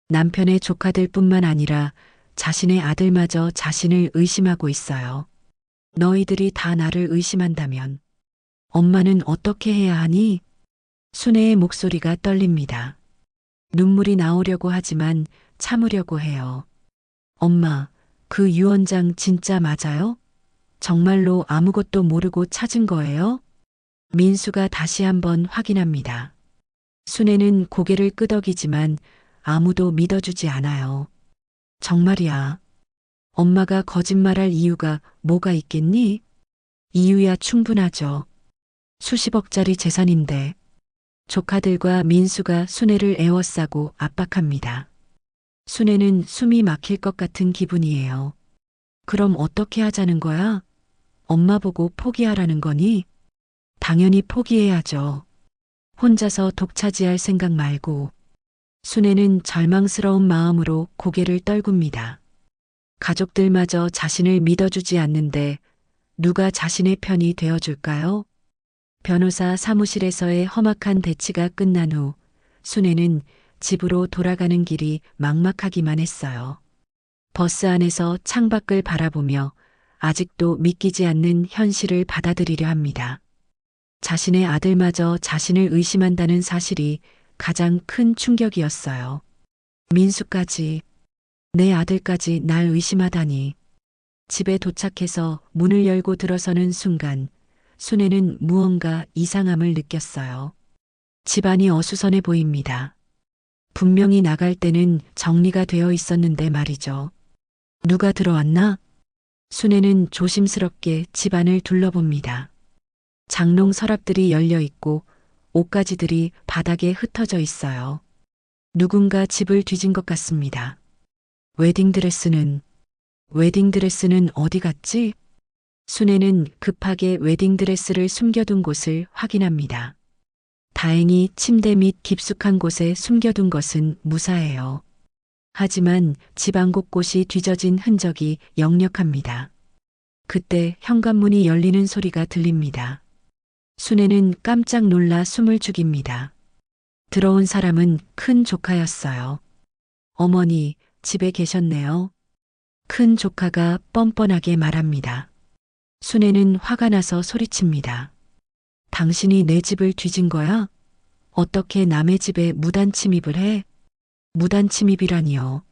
남편의 조카들뿐만 아니라 자신의 아들마저 자신을 의심하고 있어요. 너희들이 다 나를 의심한다면 엄마는 어떻게 해야 하니? 순애의 목소리가 떨립니다. 눈물이 나오려고 하지만 참으려고 해요. 엄마, 그 유언장 진짜 맞아요? 정말로 아무것도 모르고 찾은 거예요? 민수가 다시 한번 확인합니다. 순애는 고개를 끄덕이지만 아무도 믿어주지 않아요. 정말이야. 엄마가 거짓말할 이유가 뭐가 있겠니? 이유야 충분하죠. 수십억짜리 재산인데. 조카들과 민수가 순애를 애워싸고 압박합니다. 순애는 숨이 막힐 것 같은 기분이에요. 그럼 어떻게 하자는 거야? 엄마 보고 포기하라는 거니? 당연히 포기해야죠. 혼자서 독차지할 생각 말고. 순애는 절망스러운 마음으로 고개를 떨굽니다. 가족들마저 자신을 믿어주지 않는데 누가 자신의 편이 되어줄까요? 변호사 사무실에서의 험악한 대치가 끝난 후 순애는 집으로 돌아가는 길이 막막하기만 했어요. 버스 안에서 창밖을 바라보며 아직도 믿기지 않는 현실을 받아들이려 합니다. 자신의 아들마저 자신을 의심한다는 사실이 가장 큰 충격이었어요. 민수까지, 내 아들까지 날 의심하다니. 집에 도착해서 문을 열고 들어서는 순간 순애는 무언가 이상함을 느꼈어요. 집안이 어수선해 보입니다. 분명히 나갈 때는 정리가 되어 있었는데 말이죠. 누가 들어왔나? 순애는 조심스럽게 집안을 둘러봅니다. 장롱 서랍들이 열려 있고 옷가지들이 바닥에 흩어져 있어요. 누군가 집을 뒤진 것 같습니다. 웨딩드레스는 어디 갔지? 순애는 급하게 웨딩드레스를 숨겨둔 곳을 확인합니다. 다행히 침대 밑 깊숙한 곳에 숨겨둔 것은 무사해요. 하지만 집안 곳곳이 뒤져진 흔적이 역력합니다. 그때 현관문이 열리는 소리가 들립니다. 순애는 깜짝 놀라 숨을 죽입니다. 들어온 사람은 큰 조카였어요. 어머니, 집에 계셨네요. 큰 조카가 뻔뻔하게 말합니다. 순애는 화가 나서 소리칩니다. 당신이 내 집을 뒤진 거야? 어떻게 남의 집에 무단 침입을 해? 무단 침입이라니요.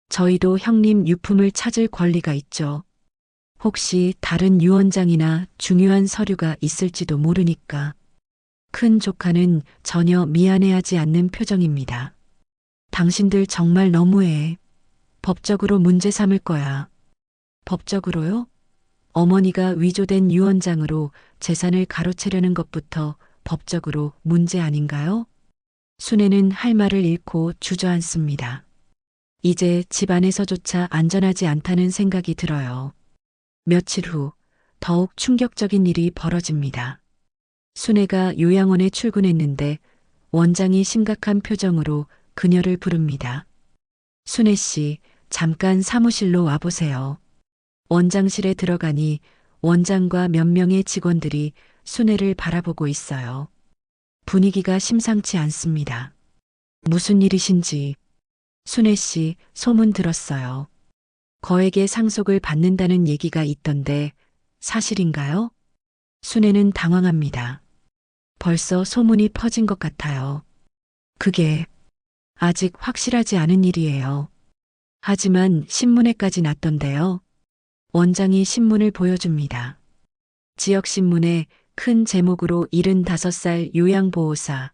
저희도 형님 유품을 찾을 권리가 있죠. 혹시 다른 유언장이나 중요한 서류가 있을지도 모르니까. 큰 조카는 전혀 미안해하지 않는 표정입니다. 당신들 정말 너무해. 법적으로 문제 삼을 거야. 법적으로요? 어머니가 위조된 유언장으로 재산을 가로채려는 것부터 법적으로 문제 아닌가요? 순애는 할 말을 잃고 주저앉습니다. 이제 집안에서조차 안전하지 않다는 생각이 들어요. 며칠 후 더욱 충격적인 일이 벌어집니다. 순애가 요양원에 출근했는데 원장이 심각한 표정으로 그녀를 부릅니다. 순애 씨, 잠깐 사무실로 와보세요. 원장실에 들어가니 원장과 몇 명의 직원들이 순애를 바라보고 있어요. 분위기가 심상치 않습니다. 무슨 일이신지. 순애 씨, 소문 들었어요. 거액의 상속을 받는다는 얘기가 있던데 사실인가요? 순애는 당황합니다. 벌써 소문이 퍼진 것 같아요. 그게 아직 확실하지 않은 일이에요. 하지만 신문에까지 났던데요. 원장이 신문을 보여줍니다. 지역신문에 큰 제목으로 75살 요양보호사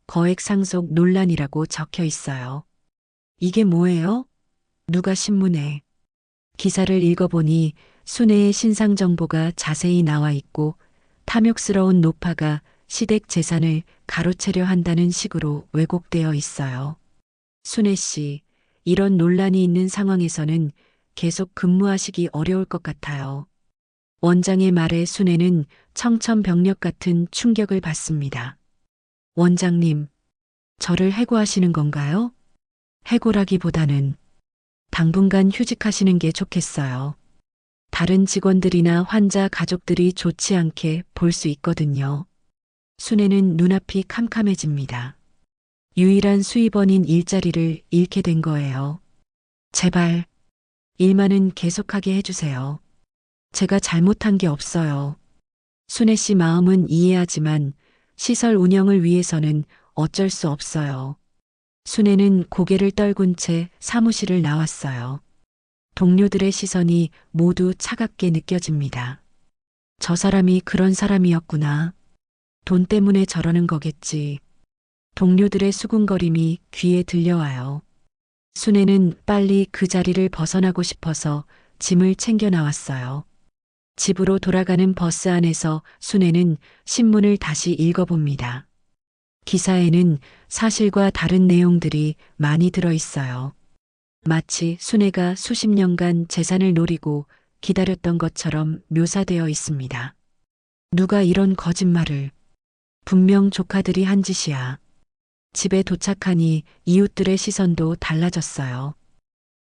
거액 상속 논란이라고 적혀 있어요. 이게 뭐예요? 누가 신문에? 기사를 읽어보니 순애의 신상 정보가 자세히 나와 있고 탐욕스러운 노파가 시댁 재산을 가로채려 한다는 식으로 왜곡되어 있어요. 순애 씨, 이런 논란이 있는 상황에서는 계속 근무하시기 어려울 것 같아요. 원장의 말에 순애는 청천벽력 같은 충격을 받습니다. 원장님, 저를 해고하시는 건가요? 해고라기보다는 당분간 휴직하시는 게 좋겠어요. 다른 직원들이나 환자 가족들이 좋지 않게 볼 수 있거든요. 순애는 눈앞이 캄캄해집니다. 유일한 수입원인 일자리를 잃게 된 거예요. 제발, 일만은 계속하게 해주세요. 제가 잘못한 게 없어요. 순애 씨 마음은 이해하지만 시설 운영을 위해서는 어쩔 수 없어요. 순애는 고개를 떨군 채 사무실을 나왔어요. 동료들의 시선이 모두 차갑게 느껴집니다. 저 사람이 그런 사람이었구나. 돈 때문에 저러는 거겠지. 동료들의 수군거림이 귀에 들려와요. 순애는 빨리 그 자리를 벗어나고 싶어서 짐을 챙겨 나왔어요. 집으로 돌아가는 버스 안에서 순애는 신문을 다시 읽어봅니다. 기사에는 사실과 다른 내용들이 많이 들어 있어요. 마치 순애가 수십 년간 재산을 노리고 기다렸던 것처럼 묘사되어 있습니다. 누가 이런 거짓말을? 분명 조카들이 한 짓이야. 집에 도착하니 이웃들의 시선도 달라졌어요.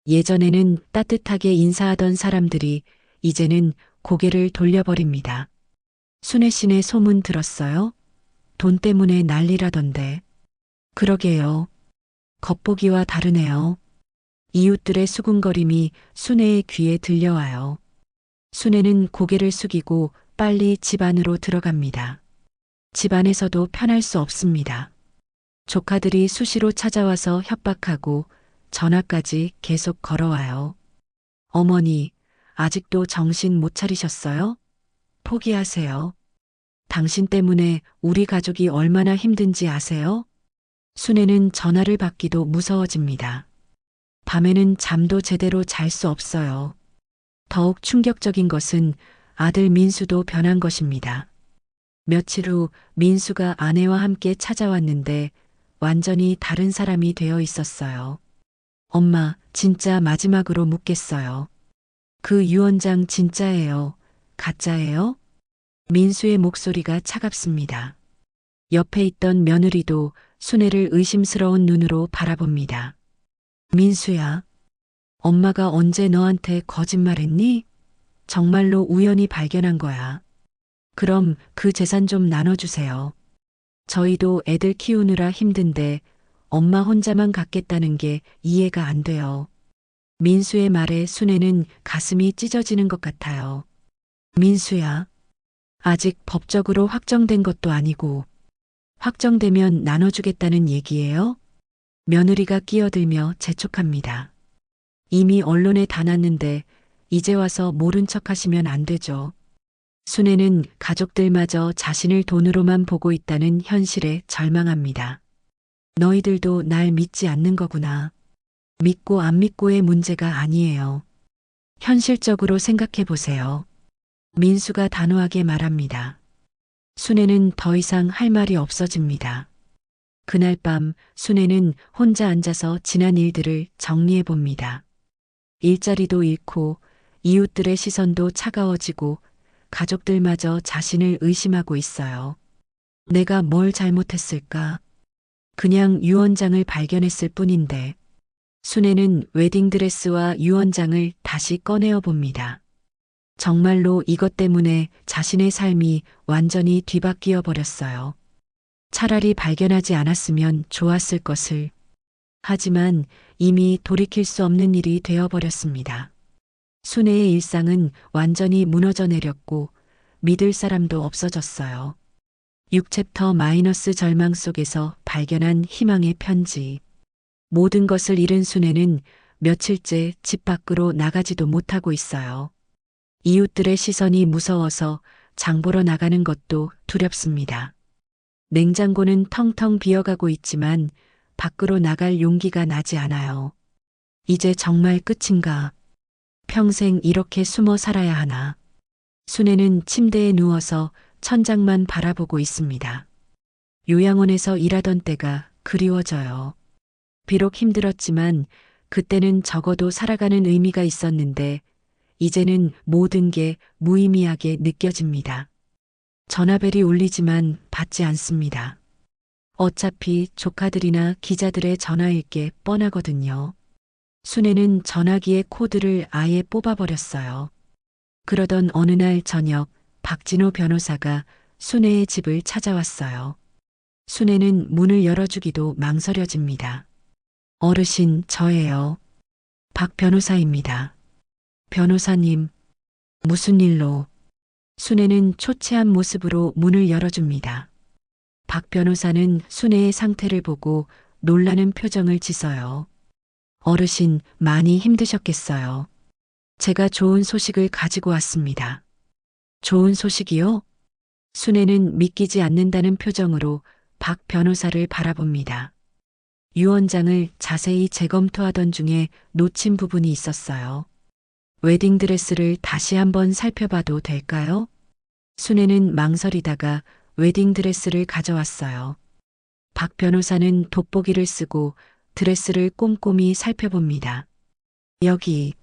예전에는 따뜻하게 인사하던 사람들이 이제는 고개를 돌려버립니다. 순애 씨네 소문 들었어요? 돈 때문에 난리라던데. 그러게요. 겉보기와 다르네요. 이웃들의 수군거림이 순애의 귀에 들려와요. 순애는 고개를 숙이고 빨리 집 안으로 들어갑니다. 집 안에서도 편할 수 없습니다. 조카들이 수시로 찾아와서 협박하고 전화까지 계속 걸어와요. 어머니, 아직도 정신 못 차리셨어요? 포기하세요. 당신 때문에 우리 가족이 얼마나 힘든지 아세요? 순애는 전화를 받기도 무서워집니다. 밤에는 잠도 제대로 잘 수 없어요. 더욱 충격적인 것은 아들 민수도 변한 것입니다. 며칠 후 민수가 아내와 함께 찾아왔는데 완전히 다른 사람이 되어 있었어요. 엄마, 진짜 마지막으로 묻겠어요. 그 유언장 진짜예요? 가짜예요? 민수의 목소리가 차갑습니다. 옆에 있던 며느리도 순애를 의심스러운 눈으로 바라봅니다. 민수야, 엄마가 언제 너한테 거짓말했니? 정말로 우연히 발견한 거야. 그럼 그 재산 좀 나눠주세요. 저희도 애들 키우느라 힘든데 엄마 혼자만 갖겠다는 게 이해가 안 돼요. 민수의 말에 순애는 가슴이 찢어지는 것 같아요. 민수야, 아직 법적으로 확정된 것도 아니고 확정되면 나눠주겠다는 얘기예요? 며느리가 끼어들며 재촉합니다. 이미 언론에 다 났는데 이제 와서 모른 척 하시면 안 되죠. 순애는 가족들마저 자신을 돈으로만 보고 있다는 현실에 절망합니다. 너희들도 날 믿지 않는 거구나. 믿고 안 믿고의 문제가 아니에요. 현실적으로 생각해 보세요. 민수가 단호하게 말합니다. 순애는 더 이상 할 말이 없어집니다. 그날 밤 순애는 혼자 앉아서 지난 일들을 정리해 봅니다. 일자리도 잃고 이웃들의 시선도 차가워지고 가족들마저 자신을 의심하고 있어요. 내가 뭘 잘못했을까? 그냥 유언장을 발견했을 뿐인데. 순애는 웨딩드레스와 유언장을 다시 꺼내어 봅니다. 정말로 이것 때문에 자신의 삶이 완전히 뒤바뀌어 버렸어요. 차라리 발견하지 않았으면 좋았을 것을. 하지만 이미 돌이킬 수 없는 일이 되어 버렸습니다. 순애의 일상은 완전히 무너져 내렸고 믿을 사람도 없어졌어요. 6챕터 마이너스 절망 속에서 발견한 희망의 편지. 모든 것을 잃은 순애는 며칠째 집 밖으로 나가지도 못하고 있어요. 이웃들의 시선이 무서워서 장 보러 나가는 것도 두렵습니다. 냉장고는 텅텅 비어가고 있지만 밖으로 나갈 용기가 나지 않아요. 이제 정말 끝인가? 평생 이렇게 숨어 살아야 하나? 순애는 침대에 누워서 천장만 바라보고 있습니다. 요양원에서 일하던 때가 그리워져요. 비록 힘들었지만 그때는 적어도 살아가는 의미가 있었는데 이제는 모든 게 무의미하게 느껴집니다. 전화벨이 울리지만 받지 않습니다. 어차피 조카들이나 기자들의 전화일 게 뻔하거든요. 순애는 전화기의 코드를 아예 뽑아버렸어요. 그러던 어느 날 저녁 박진호 변호사가 순애의 집을 찾아왔어요. 순애는 문을 열어주기도 망설여집니다. 어르신, 저예요. 박 변호사입니다. 변호사님, 무슨 일로? 순애는 초췌한 모습으로 문을 열어줍니다. 박 변호사는 순애의 상태를 보고 놀라는 표정을 짓어요. 어르신, 많이 힘드셨겠어요. 제가 좋은 소식을 가지고 왔습니다. 좋은 소식이요? 순애는 믿기지 않는다는 표정으로 박 변호사를 바라봅니다. 유 원장을 자세히 재검토하던 중에 놓친 부분이 있었어요. 웨딩드레스를 다시 한번 살펴봐도 될까요? 순애는 망설이다가 웨딩드레스를 가져왔어요. 박 변호사는 돋보기를 쓰고 드레스를 꼼꼼히 살펴봅니다. 여기,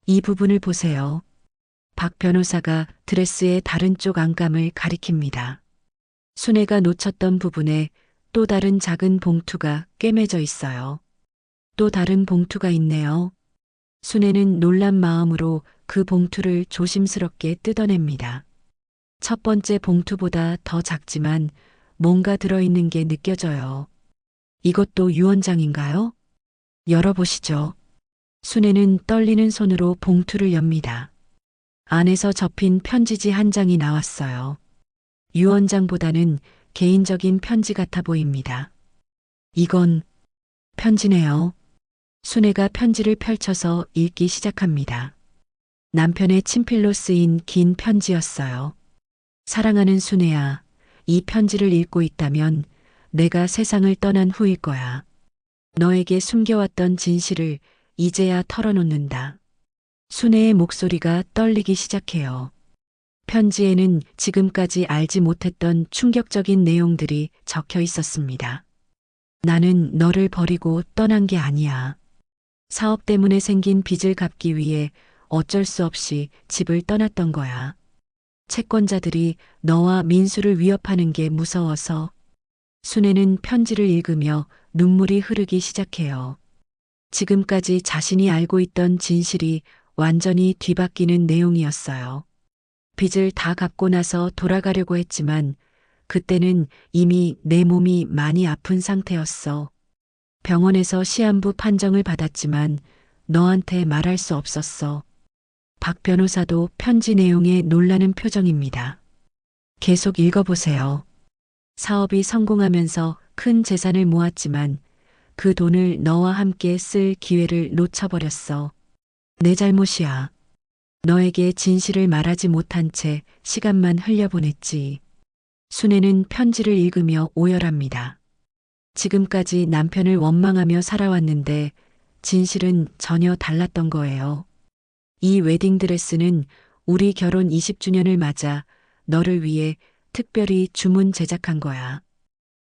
이 부분을 보세요. 박 변호사가 드레스의 다른 쪽 안감을 가리킵니다. 순애가 놓쳤던 부분에 또 다른 작은 봉투가 꿰매져 있어요. 또 다른 봉투가 있네요. 순애는 놀란 마음으로 그 봉투를 조심스럽게 뜯어냅니다. 첫 번째 봉투보다 더 작지만 뭔가 들어있는 게 느껴져요. 이것도 유 원장인가요? 열어보시죠. 순애는 떨리는 손으로 봉투를 엽니다. 안에서 접힌 편지지 한 장이 나왔어요. 유 원장보다는 개인적인 편지 같아 보입니다. 이건 편지네요. 순애가 편지를 펼쳐서 읽기 시작합니다. 남편의 친필로 쓰인 긴 편지였어요. 사랑하는 순애야, 이 편지를 읽고 있다면 내가 세상을 떠난 후일 거야. 너에게 숨겨왔던 진실을 이제야 털어놓는다. 순애의 목소리가 떨리기 시작해요. 편지에는 지금까지 알지 못했던 충격적인 내용들이 적혀 있었습니다. 나는 너를 버리고 떠난 게 아니야. 사업 때문에 생긴 빚을 갚기 위해 어쩔 수 없이 집을 떠났던 거야. 채권자들이 너와 민수를 위협하는 게 무서워서. 순애는 편지를 읽으며 눈물이 흐르기 시작해요. 지금까지 자신이 알고 있던 진실이 완전히 뒤바뀌는 내용이었어요. 빚을 다 갚고 나서 돌아가려고 했지만 그때는 이미 내 몸이 많이 아픈 상태였어. 병원에서 시한부 판정을 받았지만 너한테 말할 수 없었어. 박 변호사도 편지 내용에 놀라는 표정입니다. 계속 읽어보세요. 사업이 성공하면서 큰 재산을 모았지만 그 돈을 너와 함께 쓸 기회를 놓쳐버렸어. 내 잘못이야. 너에게 진실을 말하지 못한 채 시간만 흘려보냈지. 순애는 편지를 읽으며 오열합니다. 지금까지 남편을 원망하며 살아왔는데 진실은 전혀 달랐던 거예요. 이 웨딩드레스는 우리 결혼 20주년을 맞아 너를 위해 특별히 주문 제작한 거야.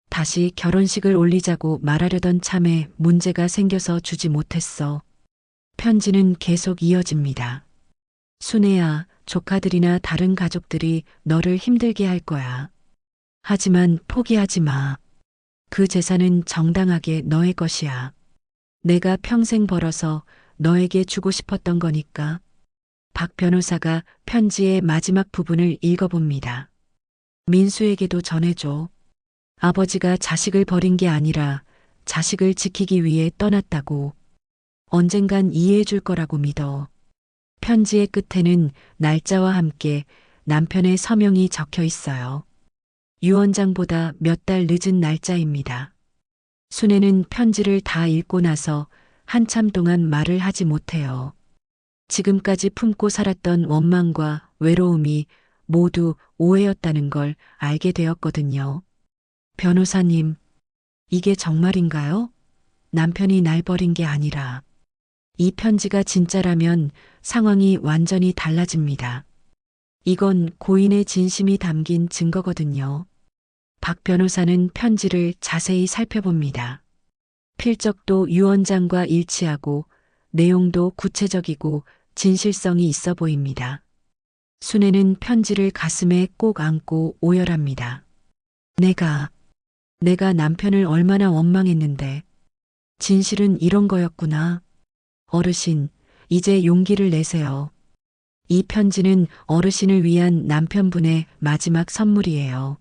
다시 결혼식을 올리자고 말하려던 참에 문제가 생겨서 주지 못했어. 편지는 계속 이어집니다. 순애야, 조카들이나 다른 가족들이 너를 힘들게 할 거야. 하지만 포기하지 마. 그 재산은 정당하게 너의 것이야. 내가 평생 벌어서 너에게 주고 싶었던 거니까. 박 변호사가 편지의 마지막 부분을 읽어봅니다. 민수에게도 전해줘. 아버지가 자식을 버린 게 아니라 자식을 지키기 위해 떠났다고. 언젠간 이해해 줄 거라고 믿어. 편지의 끝에는 날짜와 함께 남편의 서명이 적혀 있어요. 유 원장보다 몇 달 늦은 날짜입니다. 순애는 편지를 다 읽고 나서 한참 동안 말을 하지 못해요. 지금까지 품고 살았던 원망과 외로움이 모두 오해였다는 걸 알게 되었거든요. 변호사님, 이게 정말인가요? 남편이 날 버린 게 아니라. 이 편지가 진짜라면 상황이 완전히 달라집니다. 이건 고인의 진심이 담긴 증거거든요. 박 변호사는 편지를 자세히 살펴봅니다. 필적도 유 원장과 일치하고 내용도 구체적이고 진실성이 있어 보입니다. 순애는 편지를 가슴에 꼭 안고 오열합니다. 내가 남편을 얼마나 원망했는데 진실은 이런 거였구나. 어르신, 이제 용기를 내세요. 이 편지는 어르신을 위한 남편분의 마지막 선물이에요.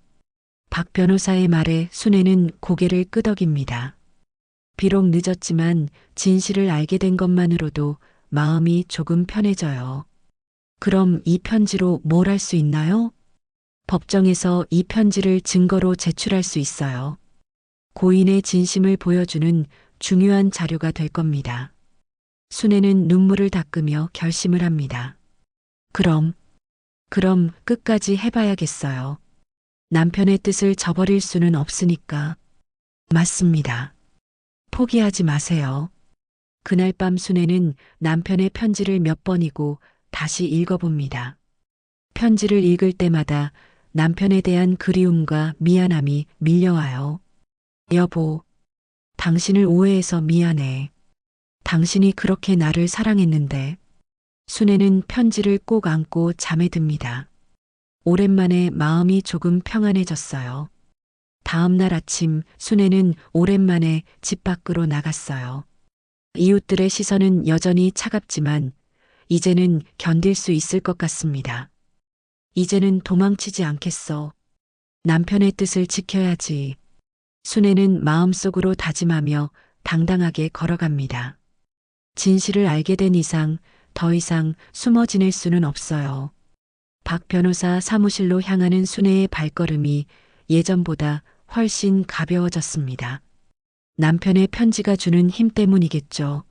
박 변호사의 말에 순애는 고개를 끄덕입니다. 비록 늦었지만 진실을 알게 된 것만으로도 마음이 조금 편해져요. 그럼 이 편지로 뭘 할 수 있나요? 법정에서 이 편지를 증거로 제출할 수 있어요. 고인의 진심을 보여주는 중요한 자료가 될 겁니다. 순애는 눈물을 닦으며 결심을 합니다. 그럼 끝까지 해봐야겠어요. 남편의 뜻을 저버릴 수는 없으니까. 맞습니다. 포기하지 마세요. 그날 밤 순애는 남편의 편지를 몇 번이고 다시 읽어봅니다. 편지를 읽을 때마다 남편에 대한 그리움과 미안함이 밀려와요. 여보, 당신을 오해해서 미안해. 당신이 그렇게 나를 사랑했는데. 순애는 편지를 꼭 안고 잠에 듭니다. 오랜만에 마음이 조금 평안해졌어요. 다음 날 아침 순애는 오랜만에 집 밖으로 나갔어요. 이웃들의 시선은 여전히 차갑지만 이제는 견딜 수 있을 것 같습니다. 이제는 도망치지 않겠어. 남편의 뜻을 지켜야지. 순애는 마음속으로 다짐하며 당당하게 걸어갑니다. 진실을 알게 된 이상 더 이상 숨어 지낼 수는 없어요. 박 변호사 사무실로 향하는 순애의 발걸음이 예전보다 훨씬 가벼워졌습니다. 남편의 편지가 주는 힘 때문이겠죠.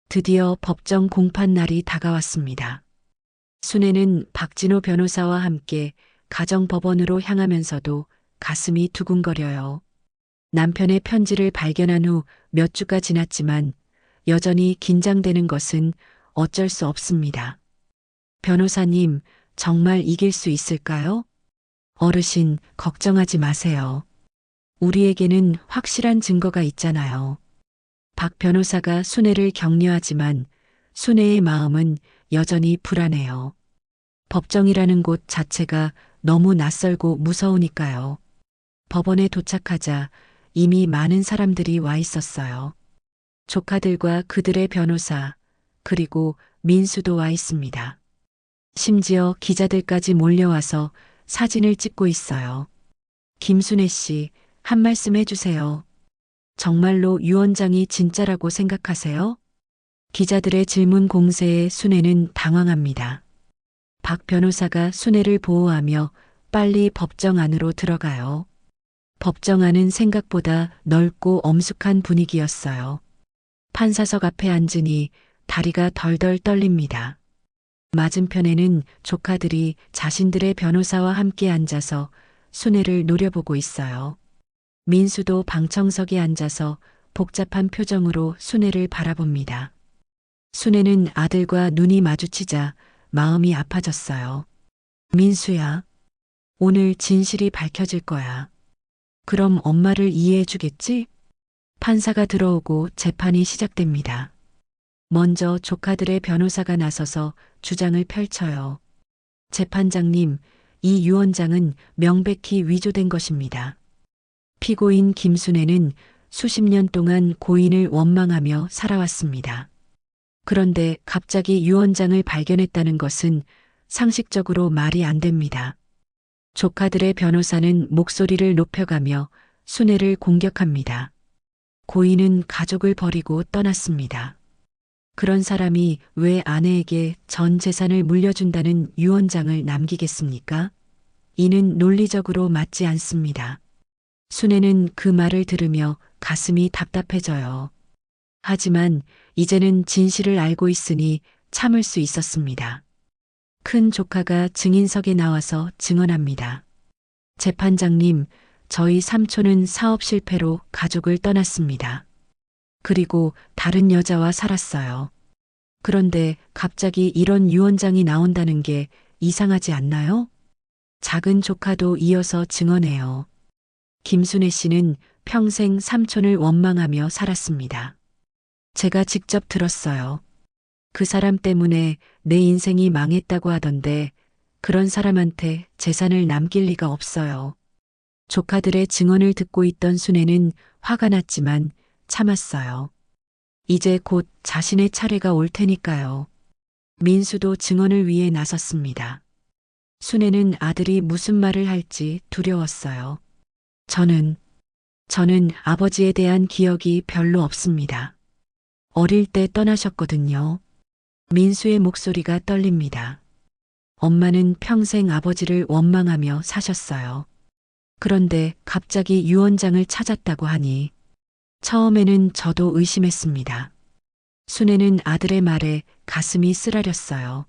드디어 법정 공판 날이 다가왔습니다. 순애는 박진호 변호사와 함께 가정법원으로 향하면서도 가슴이 두근거려요. 남편의 편지를 발견한 후 몇 주가 지났지만 여전히 긴장되는 것은 어쩔 수 없습니다. 변호사님, 정말 이길 수 있을까요? 어르신, 걱정하지 마세요. 우리에게는 확실한 증거가 있잖아요. 박 변호사가 순애를 격려하지만 순애의 마음은 여전히 불안해요. 법정이라는 곳 자체가 너무 낯설고 무서우니까요. 법원에 도착하자 이미 많은 사람들이 와 있었어요. 조카들과 그들의 변호사, 그리고 민수도 와 있습니다. 심지어 기자들까지 몰려와서 사진을 찍고 있어요. 김순애 씨, 한 말씀 해주세요. 정말로 유 원장이 진짜라고 생각하세요? 기자들의 질문 공세에 순애는 당황합니다. 박 변호사가 순애를 보호하며 빨리 법정 안으로 들어가요. 법정 안은 생각보다 넓고 엄숙한 분위기였어요. 판사석 앞에 앉으니 다리가 덜덜 떨립니다. 맞은편에는 조카들이 자신들의 변호사와 함께 앉아서 순애를 노려보고 있어요. 민수도 방청석에 앉아서 복잡한 표정으로 순애를 바라봅니다. 순애는 아들과 눈이 마주치자 마음이 아파졌어요. 민수야, 오늘 진실이 밝혀질 거야. 그럼 엄마를 이해해 주겠지? 판사가 들어오고 재판이 시작됩니다. 먼저 조카들의 변호사가 나서서 주장을 펼쳐요. 재판장님, 이 유 원장은 명백히 위조된 것입니다. 피고인 김순애는 수십 년 동안 고인을 원망하며 살아왔습니다. 그런데 갑자기 유 원장을 발견했다는 것은 상식적으로 말이 안 됩니다. 조카들의 변호사는 목소리를 높여가며 순애를 공격합니다. 고인은 가족을 버리고 떠났습니다. 그런 사람이 왜 아내에게 전 재산을 물려준다는 유 원장을 남기겠습니까? 이는 논리적으로 맞지 않습니다. 순애는 그 말을 들으며 가슴이 답답해져요. 하지만 이제는 진실을 알고 있으니 참을 수 있었습니다. 큰 조카가 증인석에 나와서 증언합니다. 재판장님, 저희 삼촌은 사업 실패로 가족을 떠났습니다. 그리고 다른 여자와 살았어요. 그런데 갑자기 이런 유 원장이 나온다는 게 이상하지 않나요? 작은 조카도 이어서 증언해요. 김순애 씨는 평생 삼촌을 원망하며 살았습니다. 제가 직접 들었어요. 그 사람 때문에 내 인생이 망했다고 하던데 그런 사람한테 재산을 남길 리가 없어요. 조카들의 증언을 듣고 있던 순애는 화가 났지만 참았어요. 이제 곧 자신의 차례가 올 테니까요. 민수도 증언을 위해 나섰습니다. 순애는 아들이 무슨 말을 할지 두려웠어요. 저는 아버지에 대한 기억이 별로 없습니다. 어릴 때 떠나셨거든요. 민수의 목소리가 떨립니다. 엄마는 평생 아버지를 원망하며 사셨어요. 그런데 갑자기 유 원장을 찾았다고 하니 처음에는 저도 의심했습니다. 순애는 아들의 말에 가슴이 쓰라렸어요.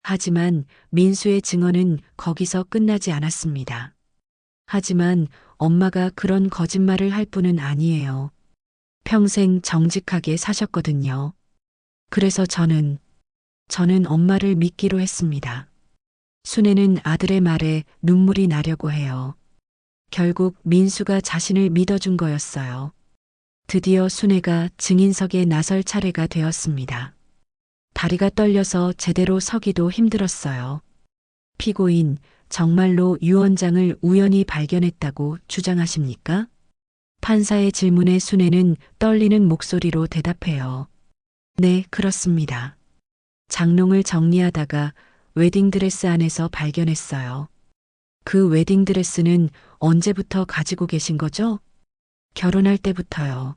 하지만 민수의 증언은 거기서 끝나지 않았습니다. 하지만 엄마가 그런 거짓말을 할 뿐은 아니에요. 평생 정직하게 사셨거든요. 그래서 저는 엄마를 믿기로 했습니다. 순애는 아들의 말에 눈물이 나려고 해요. 결국 민수가 자신을 믿어준 거였어요. 드디어 순애가 증인석에 나설 차례가 되었습니다. 다리가 떨려서 제대로 서기도 힘들었어요. 피고인, 정말로 유 원장을 우연히 발견했다고 주장하십니까? 판사의 질문에 순애는 떨리는 목소리로 대답해요. 네, 그렇습니다. 장롱을 정리하다가 웨딩드레스 안에서 발견했어요. 그 웨딩드레스는 언제부터 가지고 계신 거죠? 결혼할 때부터요.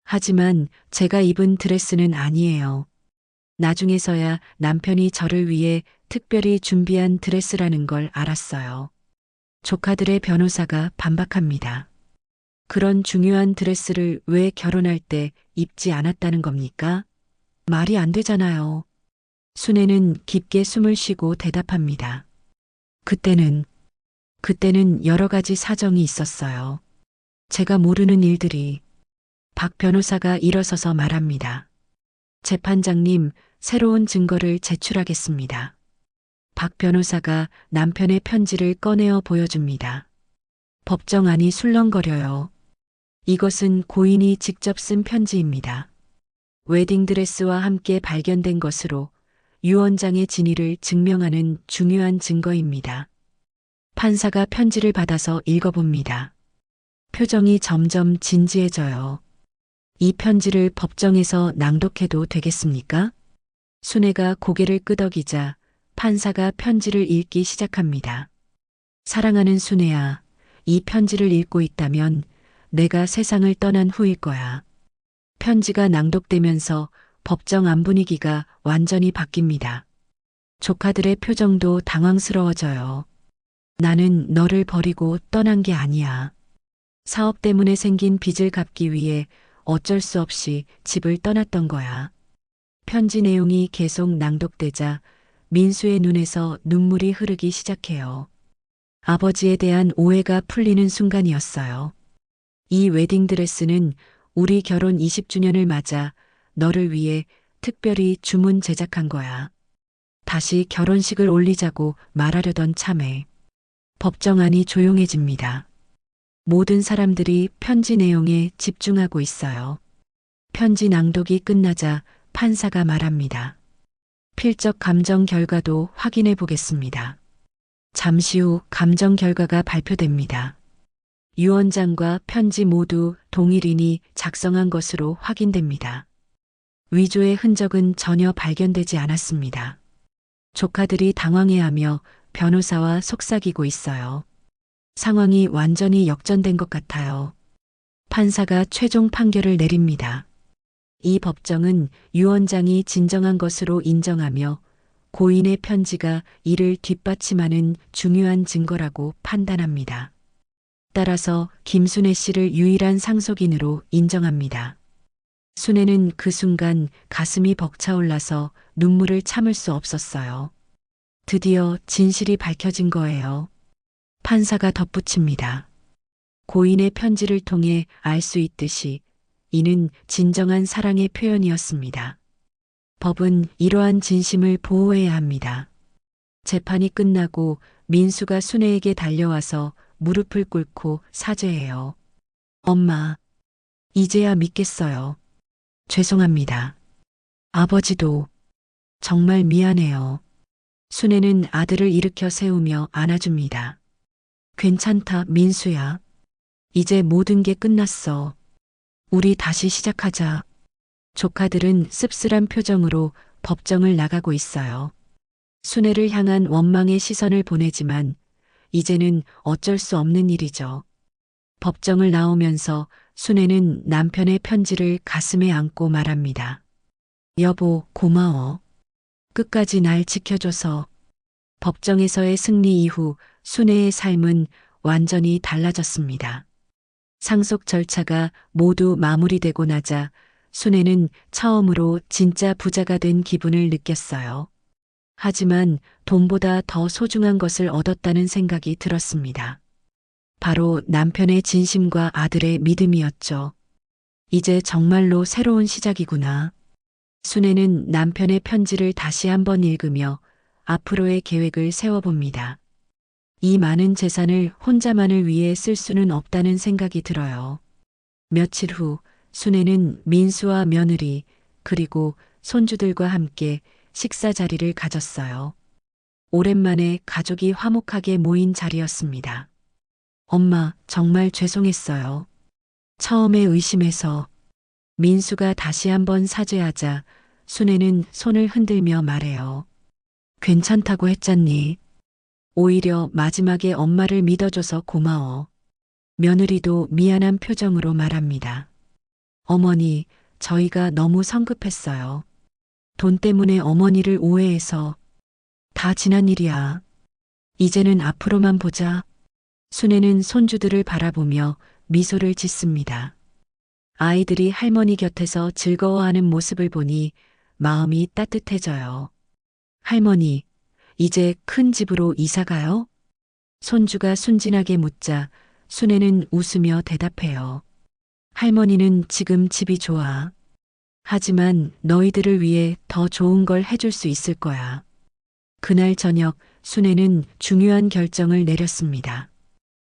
하지만 제가 입은 드레스는 아니에요. 나중에서야 남편이 저를 위해 특별히 준비한 드레스라는 걸 알았어요. 조카들의 변호사가 반박합니다. 그런 중요한 드레스를 왜 결혼할 때 입지 않았다는 겁니까? 말이 안 되잖아요. 순애는 깊게 숨을 쉬고 대답합니다. 그때는 여러 가지 사정이 있었어요. 제가 모르는 일들이. 박 변호사가 일어서서 말합니다. 재판장님, 새로운 증거를 제출하겠습니다. 박 변호사가 남편의 편지를 꺼내어 보여줍니다. 법정안이 술렁거려요. 이것은 고인이 직접 쓴 편지입니다. 웨딩드레스와 함께 발견된 것으로 유 원장의 진위를 증명하는 중요한 증거입니다. 판사가 편지를 받아서 읽어봅니다. 표정이 점점 진지해져요. 이 편지를 법정에서 낭독해도 되겠습니까? 순애가 고개를 끄덕이자 판사가 편지를 읽기 시작합니다. 사랑하는 순애야, 이 편지를 읽고 있다면 내가 세상을 떠난 후일 거야. 편지가 낭독되면서 법정 안 분위기가 완전히 바뀝니다. 조카들의 표정도 당황스러워져요. 나는 너를 버리고 떠난 게 아니야. 사업 때문에 생긴 빚을 갚기 위해 어쩔 수 없이 집을 떠났던 거야. 편지 내용이 계속 낭독되자 민수의 눈에서 눈물이 흐르기 시작해요. 아버지에 대한 오해가 풀리는 순간이었어요. 이 웨딩드레스는 우리 결혼 20주년을 맞아 너를 위해 특별히 주문 제작한 거야. 다시 결혼식을 올리자고 말하려던 참에 법정안이 조용해집니다. 모든 사람들이 편지 내용에 집중하고 있어요. 편지 낭독이 끝나자 판사가 말합니다. 필적 감정 결과도 확인해 보겠습니다. 잠시 후 감정 결과가 발표됩니다. 유 원장과 편지 모두 동일인이 작성한 것으로 확인됩니다. 위조의 흔적은 전혀 발견되지 않았습니다. 조카들이 당황해하며 변호사와 속삭이고 있어요. 상황이 완전히 역전된 것 같아요. 판사가 최종 판결을 내립니다. 이 법정은 유 원장이 진정한 것으로 인정하며 고인의 편지가 이를 뒷받침하는 중요한 증거라고 판단합니다. 따라서 김순애 씨를 유일한 상속인으로 인정합니다. 순애는 그 순간 가슴이 벅차올라서 눈물을 참을 수 없었어요. 드디어 진실이 밝혀진 거예요. 판사가 덧붙입니다. 고인의 편지를 통해 알 수 있듯이 이는 진정한 사랑의 표현이었습니다. 법은 이러한 진심을 보호해야 합니다. 재판이 끝나고 민수가 순애에게 달려와서 무릎을 꿇고 사죄해요. 엄마, 이제야 믿겠어요. 죄송합니다. 아버지도 정말 미안해요. 순애는 아들을 일으켜 세우며 안아줍니다. 괜찮다, 민수야. 이제 모든 게 끝났어. 우리 다시 시작하자. 조카들은 씁쓸한 표정으로 법정을 나가고 있어요. 순애를 향한 원망의 시선을 보내지만 이제는 어쩔 수 없는 일이죠. 법정을 나오면서 순애는 남편의 편지를 가슴에 안고 말합니다. 여보, 고마워. 끝까지 날 지켜줘서. 법정에서의 승리 이후 순애의 삶은 완전히 달라졌습니다. 상속 절차가 모두 마무리되고 나자 순애는 처음으로 진짜 부자가 된 기분을 느꼈어요. 하지만 돈보다 더 소중한 것을 얻었다는 생각이 들었습니다. 바로 남편의 진심과 아들의 믿음이었죠. 이제 정말로 새로운 시작이구나. 순애는 남편의 편지를 다시 한번 읽으며 앞으로의 계획을 세워봅니다. 이 많은 재산을 혼자만을 위해 쓸 수는 없다는 생각이 들어요. 며칠 후 순애는 민수와 며느리 그리고 손주들과 함께 식사 자리를 가졌어요. 오랜만에 가족이 화목하게 모인 자리였습니다. 엄마, 정말 죄송했어요. 처음에 의심해서 민수가 다시 한번 사죄하자 순애는 손을 흔들며 말해요. 괜찮다고 했잖니. 오히려 마지막에 엄마를 믿어줘서 고마워. 며느리도 미안한 표정으로 말합니다. 어머니, 저희가 너무 성급했어요. 돈 때문에 어머니를 오해해서 다 지난 일이야. 이제는 앞으로만 보자. 순애는 손주들을 바라보며 미소를 짓습니다. 아이들이 할머니 곁에서 즐거워하는 모습을 보니 마음이 따뜻해져요. 할머니, 이제 큰 집으로 이사 가요? 손주가 순진하게 묻자 순애는 웃으며 대답해요. 할머니는 지금 집이 좋아. 하지만 너희들을 위해 더 좋은 걸 해줄 수 있을 거야. 그날 저녁 순애는 중요한 결정을 내렸습니다.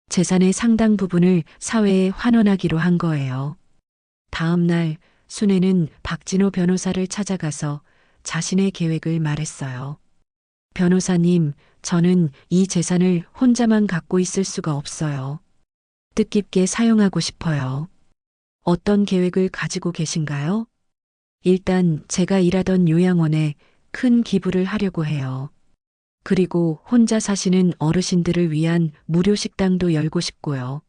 재산의 상당 부분을 사회에 환원하기로 한 거예요. 다음 날 순애는 박진호 변호사를 찾아가서 자신의 계획을 말했어요. 변호사님, 저는 이 재산을 혼자만 갖고 있을 수가 없어요. 뜻깊게 사용하고 싶어요. 어떤 계획을 가지고 계신가요? 일단 제가 일하던 요양원에 큰 기부를 하려고 해요. 그리고 혼자 사시는 어르신들을 위한 무료 식당도 열고 싶고요.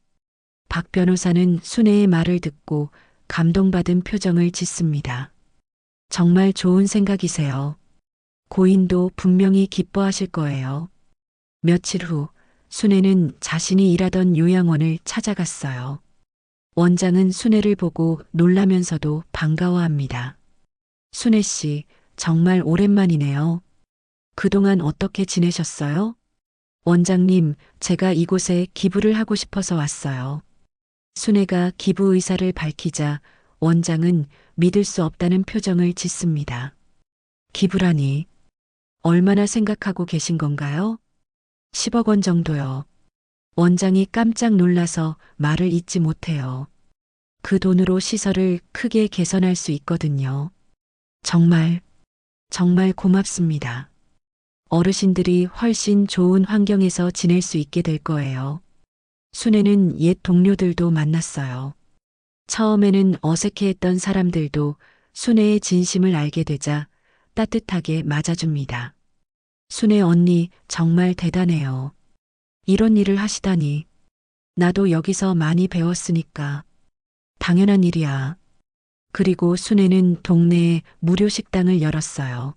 박 변호사는 순애의 말을 듣고 감동받은 표정을 짓습니다. 정말 좋은 생각이세요. 고인도 분명히 기뻐하실 거예요. 며칠 후 순애는 자신이 일하던 요양원을 찾아갔어요. 원장은 순애를 보고 놀라면서도 반가워합니다. 순애 씨, 정말 오랜만이네요. 그동안 어떻게 지내셨어요? 원장님, 제가 이곳에 기부를 하고 싶어서 왔어요. 순애가 기부 의사를 밝히자 원장은 믿을 수 없다는 표정을 짓습니다. 기부라니, 얼마나 생각하고 계신 건가요? 10억 원 정도요. 원장이 깜짝 놀라서 말을 잇지 못해요. 그 돈으로 시설을 크게 개선할 수 있거든요. 정말 고맙습니다. 어르신들이 훨씬 좋은 환경에서 지낼 수 있게 될 거예요. 순애는 옛 동료들도 만났어요. 처음에는 어색해했던 사람들도 순애의 진심을 알게 되자 따뜻하게 맞아줍니다. 순애 언니 정말 대단해요. 이런 일을 하시다니. 나도 여기서 많이 배웠으니까. 당연한 일이야. 그리고 순애는 동네에 무료 식당을 열었어요.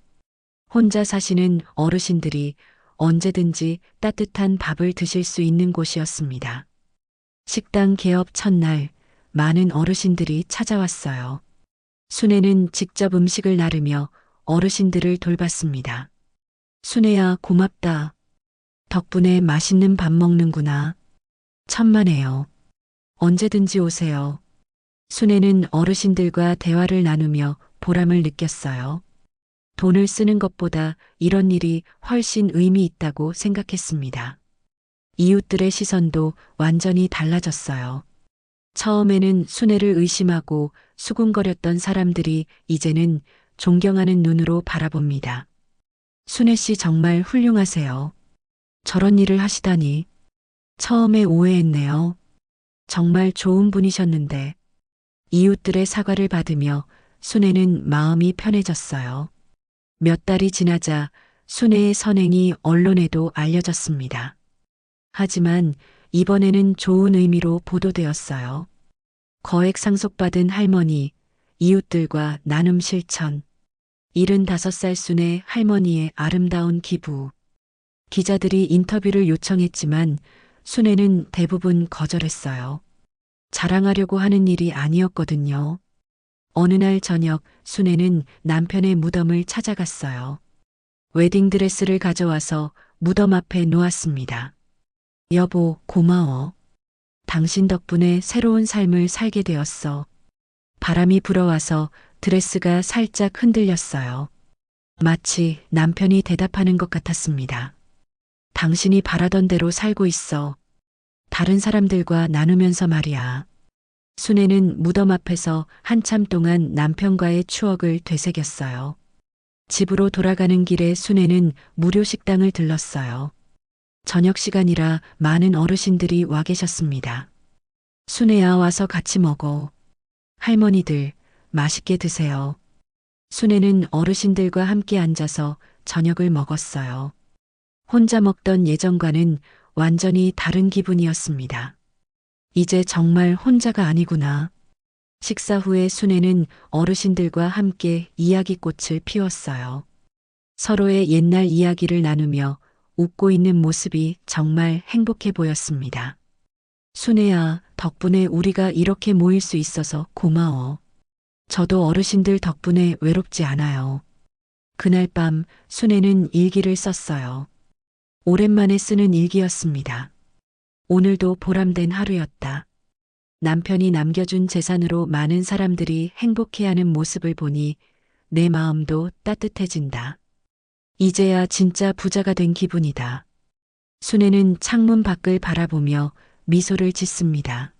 혼자 사시는 어르신들이 언제든지 따뜻한 밥을 드실 수 있는 곳이었습니다. 식당 개업 첫날 많은 어르신들이 찾아왔어요. 순애는 직접 음식을 나르며 어르신들을 돌봤습니다. 순애야, 고맙다. 덕분에 맛있는 밥 먹는구나. 천만에요. 언제든지 오세요. 순애는 어르신들과 대화를 나누며 보람을 느꼈어요. 돈을 쓰는 것보다 이런 일이 훨씬 의미 있다고 생각했습니다. 이웃들의 시선도 완전히 달라졌어요. 처음에는 순애를 의심하고 수군거렸던 사람들이 이제는 존경하는 눈으로 바라봅니다. 순애 씨 정말 훌륭하세요. 저런 일을 하시다니. 처음에 오해했네요. 정말 좋은 분이셨는데. 이웃들의 사과를 받으며 순애는 마음이 편해졌어요. 몇 달이 지나자 순애의 선행이 언론에도 알려졌습니다. 하지만 이번에는 좋은 의미로 보도되었어요. 거액 상속받은 할머니, 이웃들과 나눔 실천, 75살 순애 할머니의 아름다운 기부. 기자들이 인터뷰를 요청했지만 순애는 대부분 거절했어요. 자랑하려고 하는 일이 아니었거든요. 어느 날 저녁 순애는 남편의 무덤을 찾아갔어요. 웨딩드레스를 가져와서 무덤 앞에 놓았습니다. 여보, 고마워. 당신 덕분에 새로운 삶을 살게 되었어. 바람이 불어와서 드레스가 살짝 흔들렸어요. 마치 남편이 대답하는 것 같았습니다. 당신이 바라던 대로 살고 있어. 다른 사람들과 나누면서 말이야. 순애는 무덤 앞에서 한참 동안 남편과의 추억을 되새겼어요. 집으로 돌아가는 길에 순애는 무료 식당을 들렀어요. 저녁 시간이라 많은 어르신들이 와 계셨습니다. 순애야, 와서 같이 먹어. 할머니들, 맛있게 드세요. 순애는 어르신들과 함께 앉아서 저녁을 먹었어요. 혼자 먹던 예전과는 완전히 다른 기분이었습니다. 이제 정말 혼자가 아니구나. 식사 후에 순애는 어르신들과 함께 이야기꽃을 피웠어요. 서로의 옛날 이야기를 나누며 웃고 있는 모습이 정말 행복해 보였습니다. 순애야, 덕분에 우리가 이렇게 모일 수 있어서 고마워. 저도 어르신들 덕분에 외롭지 않아요. 그날 밤 순애는 일기를 썼어요. 오랜만에 쓰는 일기였습니다. 오늘도 보람된 하루였다. 남편이 남겨준 재산으로 많은 사람들이 행복해하는 모습을 보니 내 마음도 따뜻해진다. 이제야 진짜 부자가 된 기분이다. 순애는 창문 밖을 바라보며 미소를 짓습니다.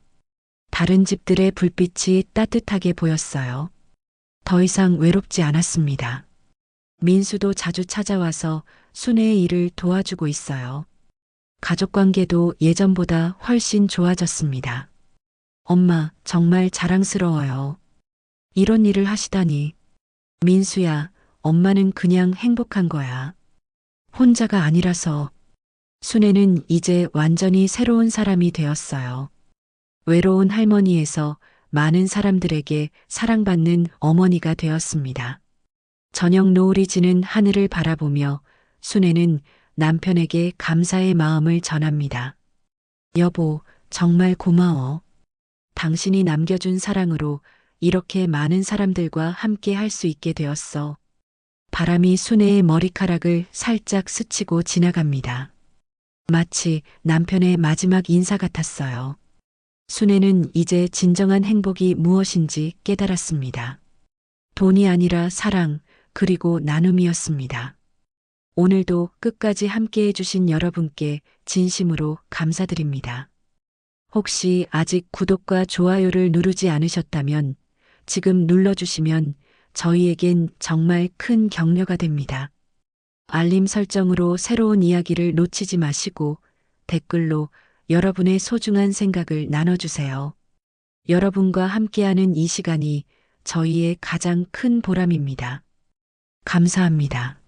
다른 집들의 불빛이 따뜻하게 보였어요. 더 이상 외롭지 않았습니다. 민수도 자주 찾아와서 순애의 일을 도와주고 있어요. 가족 관계도 예전보다 훨씬 좋아졌습니다. 엄마, 정말 자랑스러워요. 이런 일을 하시다니. 민수야, 엄마는 그냥 행복한 거야. 혼자가 아니라서. 순애는 이제 완전히 새로운 사람이 되었어요. 외로운 할머니에서 많은 사람들에게 사랑받는 어머니가 되었습니다. 저녁 노을이 지는 하늘을 바라보며 순애는 남편에게 감사의 마음을 전합니다. 여보, 정말 고마워. 당신이 남겨준 사랑으로 이렇게 많은 사람들과 함께 할 수 있게 되었어. 바람이 순애의 머리카락을 살짝 스치고 지나갑니다. 마치 남편의 마지막 인사 같았어요. 순애는 이제 진정한 행복이 무엇인지 깨달았습니다. 돈이 아니라 사랑, 그리고 나눔이었습니다. 오늘도 끝까지 함께 해주신 여러분께 진심으로 감사드립니다. 혹시 아직 구독과 좋아요를 누르지 않으셨다면 지금 눌러주시면 저희에겐 정말 큰 격려가 됩니다. 알림 설정으로 새로운 이야기를 놓치지 마시고 댓글로 여러분의 소중한 생각을 나눠주세요. 여러분과 함께하는 이 시간이 저희의 가장 큰 보람입니다. 감사합니다.